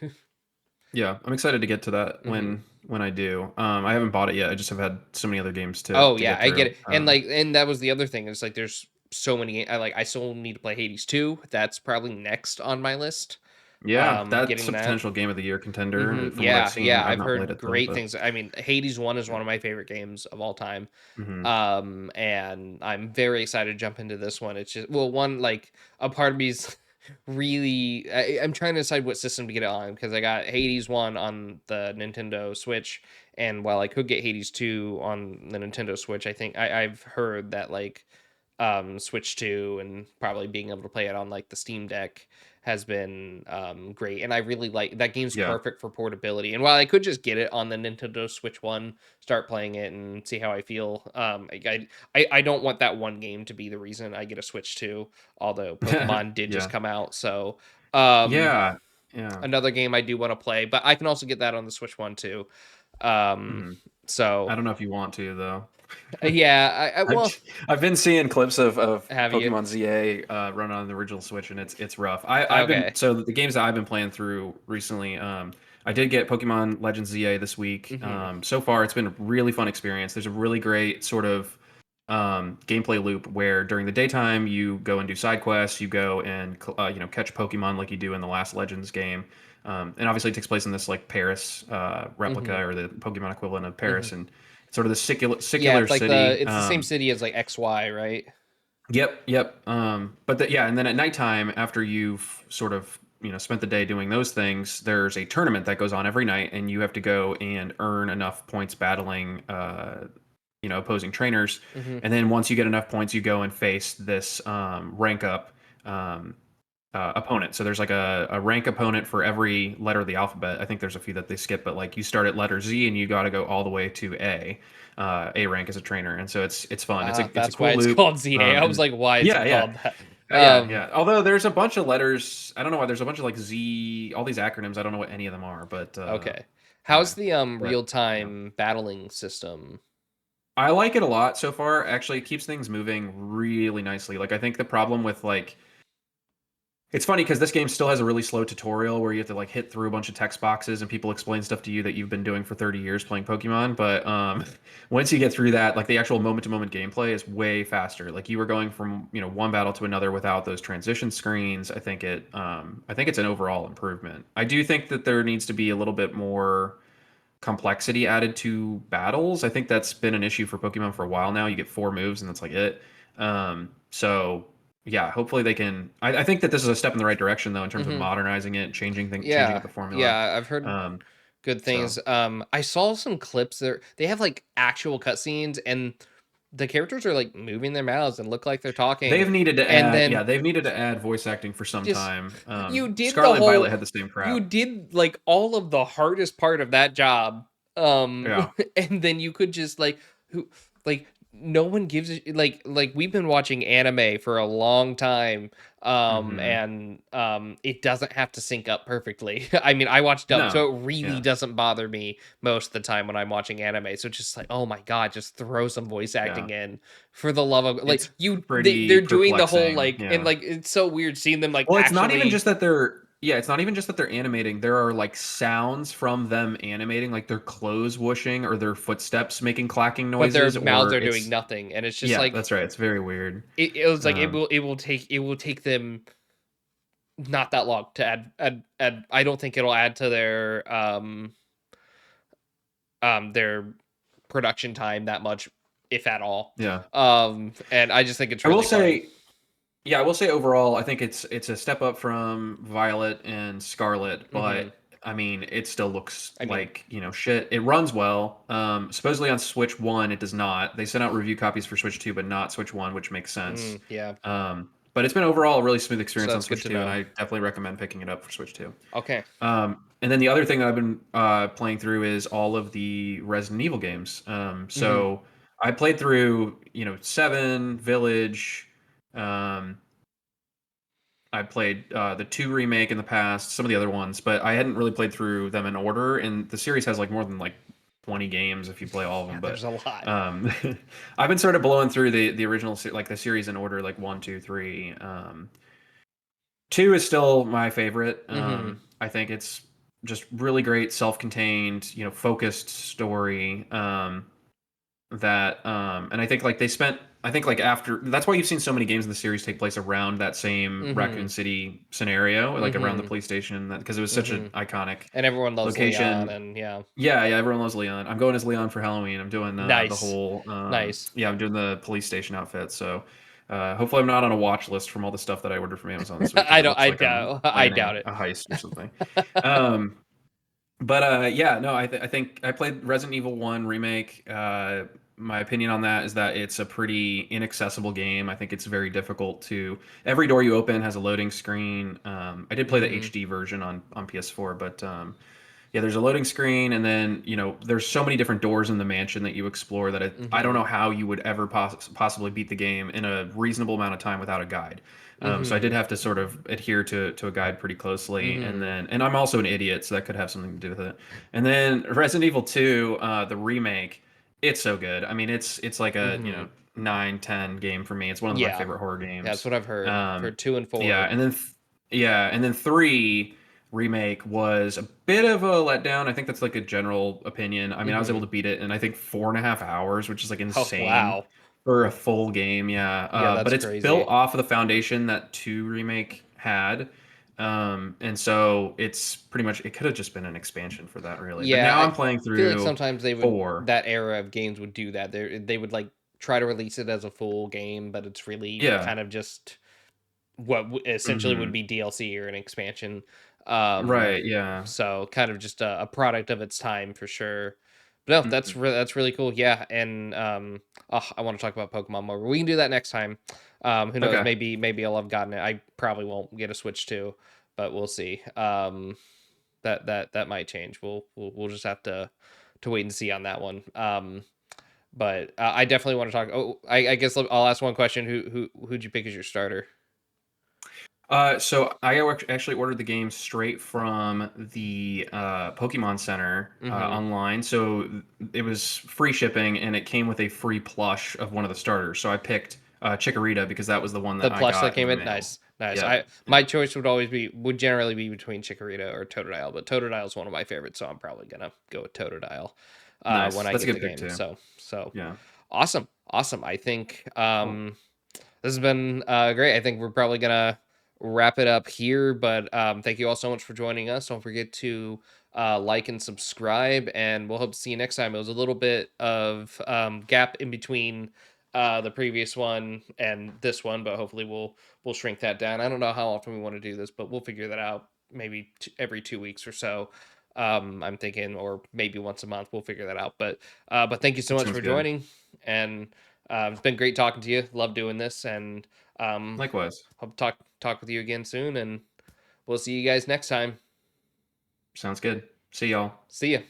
Yeah, I'm excited to get to that hmm when I do. I haven't bought it yet. I just have had so many other games Oh to yeah, get I get through. it. And like, and that was the other thing. Is like there's so many. I still need to play Hades 2. That's probably next on my list. Yeah, that's Getting a that. potential game of the year contender from what I've Yeah, seen. yeah. I've I've not played heard it though, great but things. I mean, Hades 1 is one of my favorite games of all time. mhm. And I'm very excited to jump into this one. It's just, well, one, like, a part of me's really, I'm trying to decide what system to get it on because I got Hades 1 on the Nintendo Switch, and while I could get Hades 2 on the Nintendo Switch, I think I've heard that like Switch 2 and probably being able to play it on like the Steam Deck has been great. And I really like that game's Yeah. perfect for portability. And while I could just get it on the Nintendo Switch 1, start playing it and see how I feel, I don't want that one game to be the reason I get a Switch 2, although Pokemon did just Yeah. come out. So um Yeah. Yeah. another game I do want to play, but I can also get that on the Switch 1 too. Um Mhm. I so don't know if you want to though. yeah, I I've well, I've been seeing clips of have you? Pokemon ZA run on the original Switch, and it's rough. I've been Okay. so the games that I've been playing through recently. I did get Pokemon Legends ZA this week. Mhm. So far, it's been a really fun experience. There's a really great sort of gameplay loop where during the daytime you go and do side quests, you go and catch Pokemon like you do in the last Legends game. And obviously, it takes place in this like Paris replica Mhm. or the Pokemon equivalent of Paris, Mhm. and sort of the Yeah, secular city. it's the same city as like XY, right? Yep, yep. Yeah, and then at nighttime, after you've sort of spent the day doing those things, there's a tournament that goes on every night, and you have to go and earn enough points battling, opposing trainers. Mhm. And then once you get enough points, you go and face this rank up um, opponent. So there's like a rank opponent for every letter of the alphabet. I think there's a few that they skip, but like you start at letter Z and you got to go all the way to A. A rank as a trainer, and so it's fun. It's a That's why cool it's loop. called ZA. I was And like, why is yeah, it yeah, called that? yeah, Um, yeah. Although there's a bunch of letters, I don't know why there's a bunch of like Z, all these acronyms. I don't know what any of them are, but okay. yeah, How's the but yeah. real-time battling system? I like it a lot so far. Actually, it keeps things moving really nicely. Like I think the problem with like it's funny because this game still has a really slow tutorial where you have to like hit through a bunch of text boxes and people explain stuff to you that you've been doing for 30 years playing Pokemon. But once you get through that, like the actual moment-to-moment gameplay is way faster. Like you were going from one battle to another without those transition screens. I think it's an overall improvement. I do think that there needs to be a little bit more complexity added to battles. I think that's been an issue for Pokemon for a while now. You get four moves and that's like it. So yeah, hopefully they can. I think that this is a step in the right direction though in terms of Mhm. modernizing it, changing up Yeah. the formula. Yeah, I've heard Um, good so things. I saw some clips there. They have like actual cutscenes and the characters are like moving their mouths and look like they're talking. And then they've needed to add voice acting for some just time. you did the Scarlet and Violet whole had the same you crap. did like all of the hardest part of that job. Yeah. And then you could just like who like no one gives like we've been watching anime for a long time, Hmm. and it doesn't have to sync up perfectly. I mean, I watch dub, No. so it really Yeah. doesn't bother me most of the time when I'm watching anime. So it's just like, oh my god, just throw some voice Yeah. acting in, for the love of, like, It's pretty they're doing the whole perplexing. like, and Yeah. like it's so weird seeing them like Well, it's not even actually, just that they're yeah, it's not even just that they're animating. There are like sounds from them animating, like their clothes whooshing or their footsteps making clacking but their noises, mouths or are doing it's nothing, and it's just yeah, like that's right. It's very weird. it was like Um, it will take them not that long to add. I don't think it'll add to their production time that much, if at all. yeah. And I just think it's I will really funny. say Yeah, I will say overall, I think it's a step up from Violet and Scarlet, Hmm. but I mean, it still looks I mean, like, shit. It runs well. Supposedly on Switch 1, it does not. They sent out review copies for Switch 2, but not Switch 1, which makes sense. yeah. But it's been overall a really smooth So experience on that's good Switch to 2, and know. I definitely recommend picking it up for Switch 2. Okay. And then the other thing that I've been playing through is all of the Resident Evil games. Hmm. So I played through, 7, Village. Um, I played the 2 remake in the past, some of the other ones, but I hadn't really played through them in order. And the series has like more than like 20 games if you play all of Yeah, them. But there's a lot. um, I've been sort of blowing through the original like the series in order, like one, two, three. 2 is still my favorite. Hmm. I think it's just really great, self-contained, focused story. And I think like they spent I think like after that's why you've seen so many games in the series take place around that same Hmm. Raccoon City scenario, like around the Hmm. police station, because it was such an Hmm. iconic And everyone loves Leon, location. and yeah. Yeah, yeah, everyone loves Leon. I'm going as Leon for Halloween. I'm doing the Nice. whole Nice. yeah, I'm doing the police station outfit. So hopefully I'm not on a watch list from all the stuff that I ordered from Amazon this week, because it looks I like I'm doubt, I doubt planning it. a heist or something. Um, but yeah, no, I think I played Resident Evil 1 remake. My opinion on that is that it's a pretty inaccessible game. I think it's very difficult to. Every door you open has a loading screen. I did play the Hmm. HD version on PS4, but yeah, there's a loading screen, and then there's so many different doors in the mansion that you explore that I don't Hmm. know how you would ever possibly beat the game in a reasonable amount of time without a guide. So I did Hmm. have to sort of adhere to a guide pretty closely, Hmm. and I'm also an idiot, so that could have something to do with it. And then Resident Evil 2, the remake, it's so good. I mean, it's like a Hmm. 9, 10 game for me. It's one of my Yeah, favorite horror that's games. what I've heard for Um, 2 and yeah, 4. and then 3 remake was a bit of a letdown. I think that's like a general opinion. I mean, I was able Hmm. to beat it in I think 4.5 hours, which is like Oh, insane wow. for a full game. Yeah, Yeah, but that's it's built crazy. off of the foundation that 2 remake had. And so it's pretty much it could have just been an expansion for that, really. But Yeah, now I'm I playing feel like through sometimes they would, 4. that era of games would do that. They would, like, try to release it as a full game, but it's really Yeah. kind of just what essentially would Hmm. be DLC or an expansion. Um, Right. Yeah. so kind of just a product of its time for sure. But no, Mhm. that's really cool. Yeah, and oh, I want to talk about Pokemon more. But we can do that next time. Who knows? Okay. Maybe I'll have gotten it. I probably won't get a Switch too, but we'll see. That might change. We'll just have to wait and see on that one. But I definitely want to talk. Oh, I guess I'll ask one question. Who'd you pick as your starter? So I actually ordered the game straight from the Pokemon Center Mm-hmm. online. So it was free shipping, and it came with a free plush of one of the starters. So I picked Chikorita because that was the one The that I plush that got in came the in, mail. nice, nice. Yep. I My choice would generally be between Chikorita or Totodile, but Totodile is one of my favorites, so I'm probably gonna go with Totodile when Nice. I That's a get the good pick game. too. So Yeah. awesome, awesome. I think Cool. this has been great. I think we're probably gonna wrap it up here, but thank you all so much for joining us. Don't forget to like and subscribe, and we'll hope to see you next time. It was a little bit of gap in between the previous one and this one, but hopefully we'll shrink that down. I don't know how often we want to do this, but we'll figure that out. Maybe every 2 weeks or so. I'm thinking, or maybe once a month. We'll figure that out. But thank you so That much sounds for good. joining, and it's been great talking to you. Love doing this, and um, Likewise. hope to talk with you again soon. And we'll see you guys next time. Sounds good. See y'all. See ya.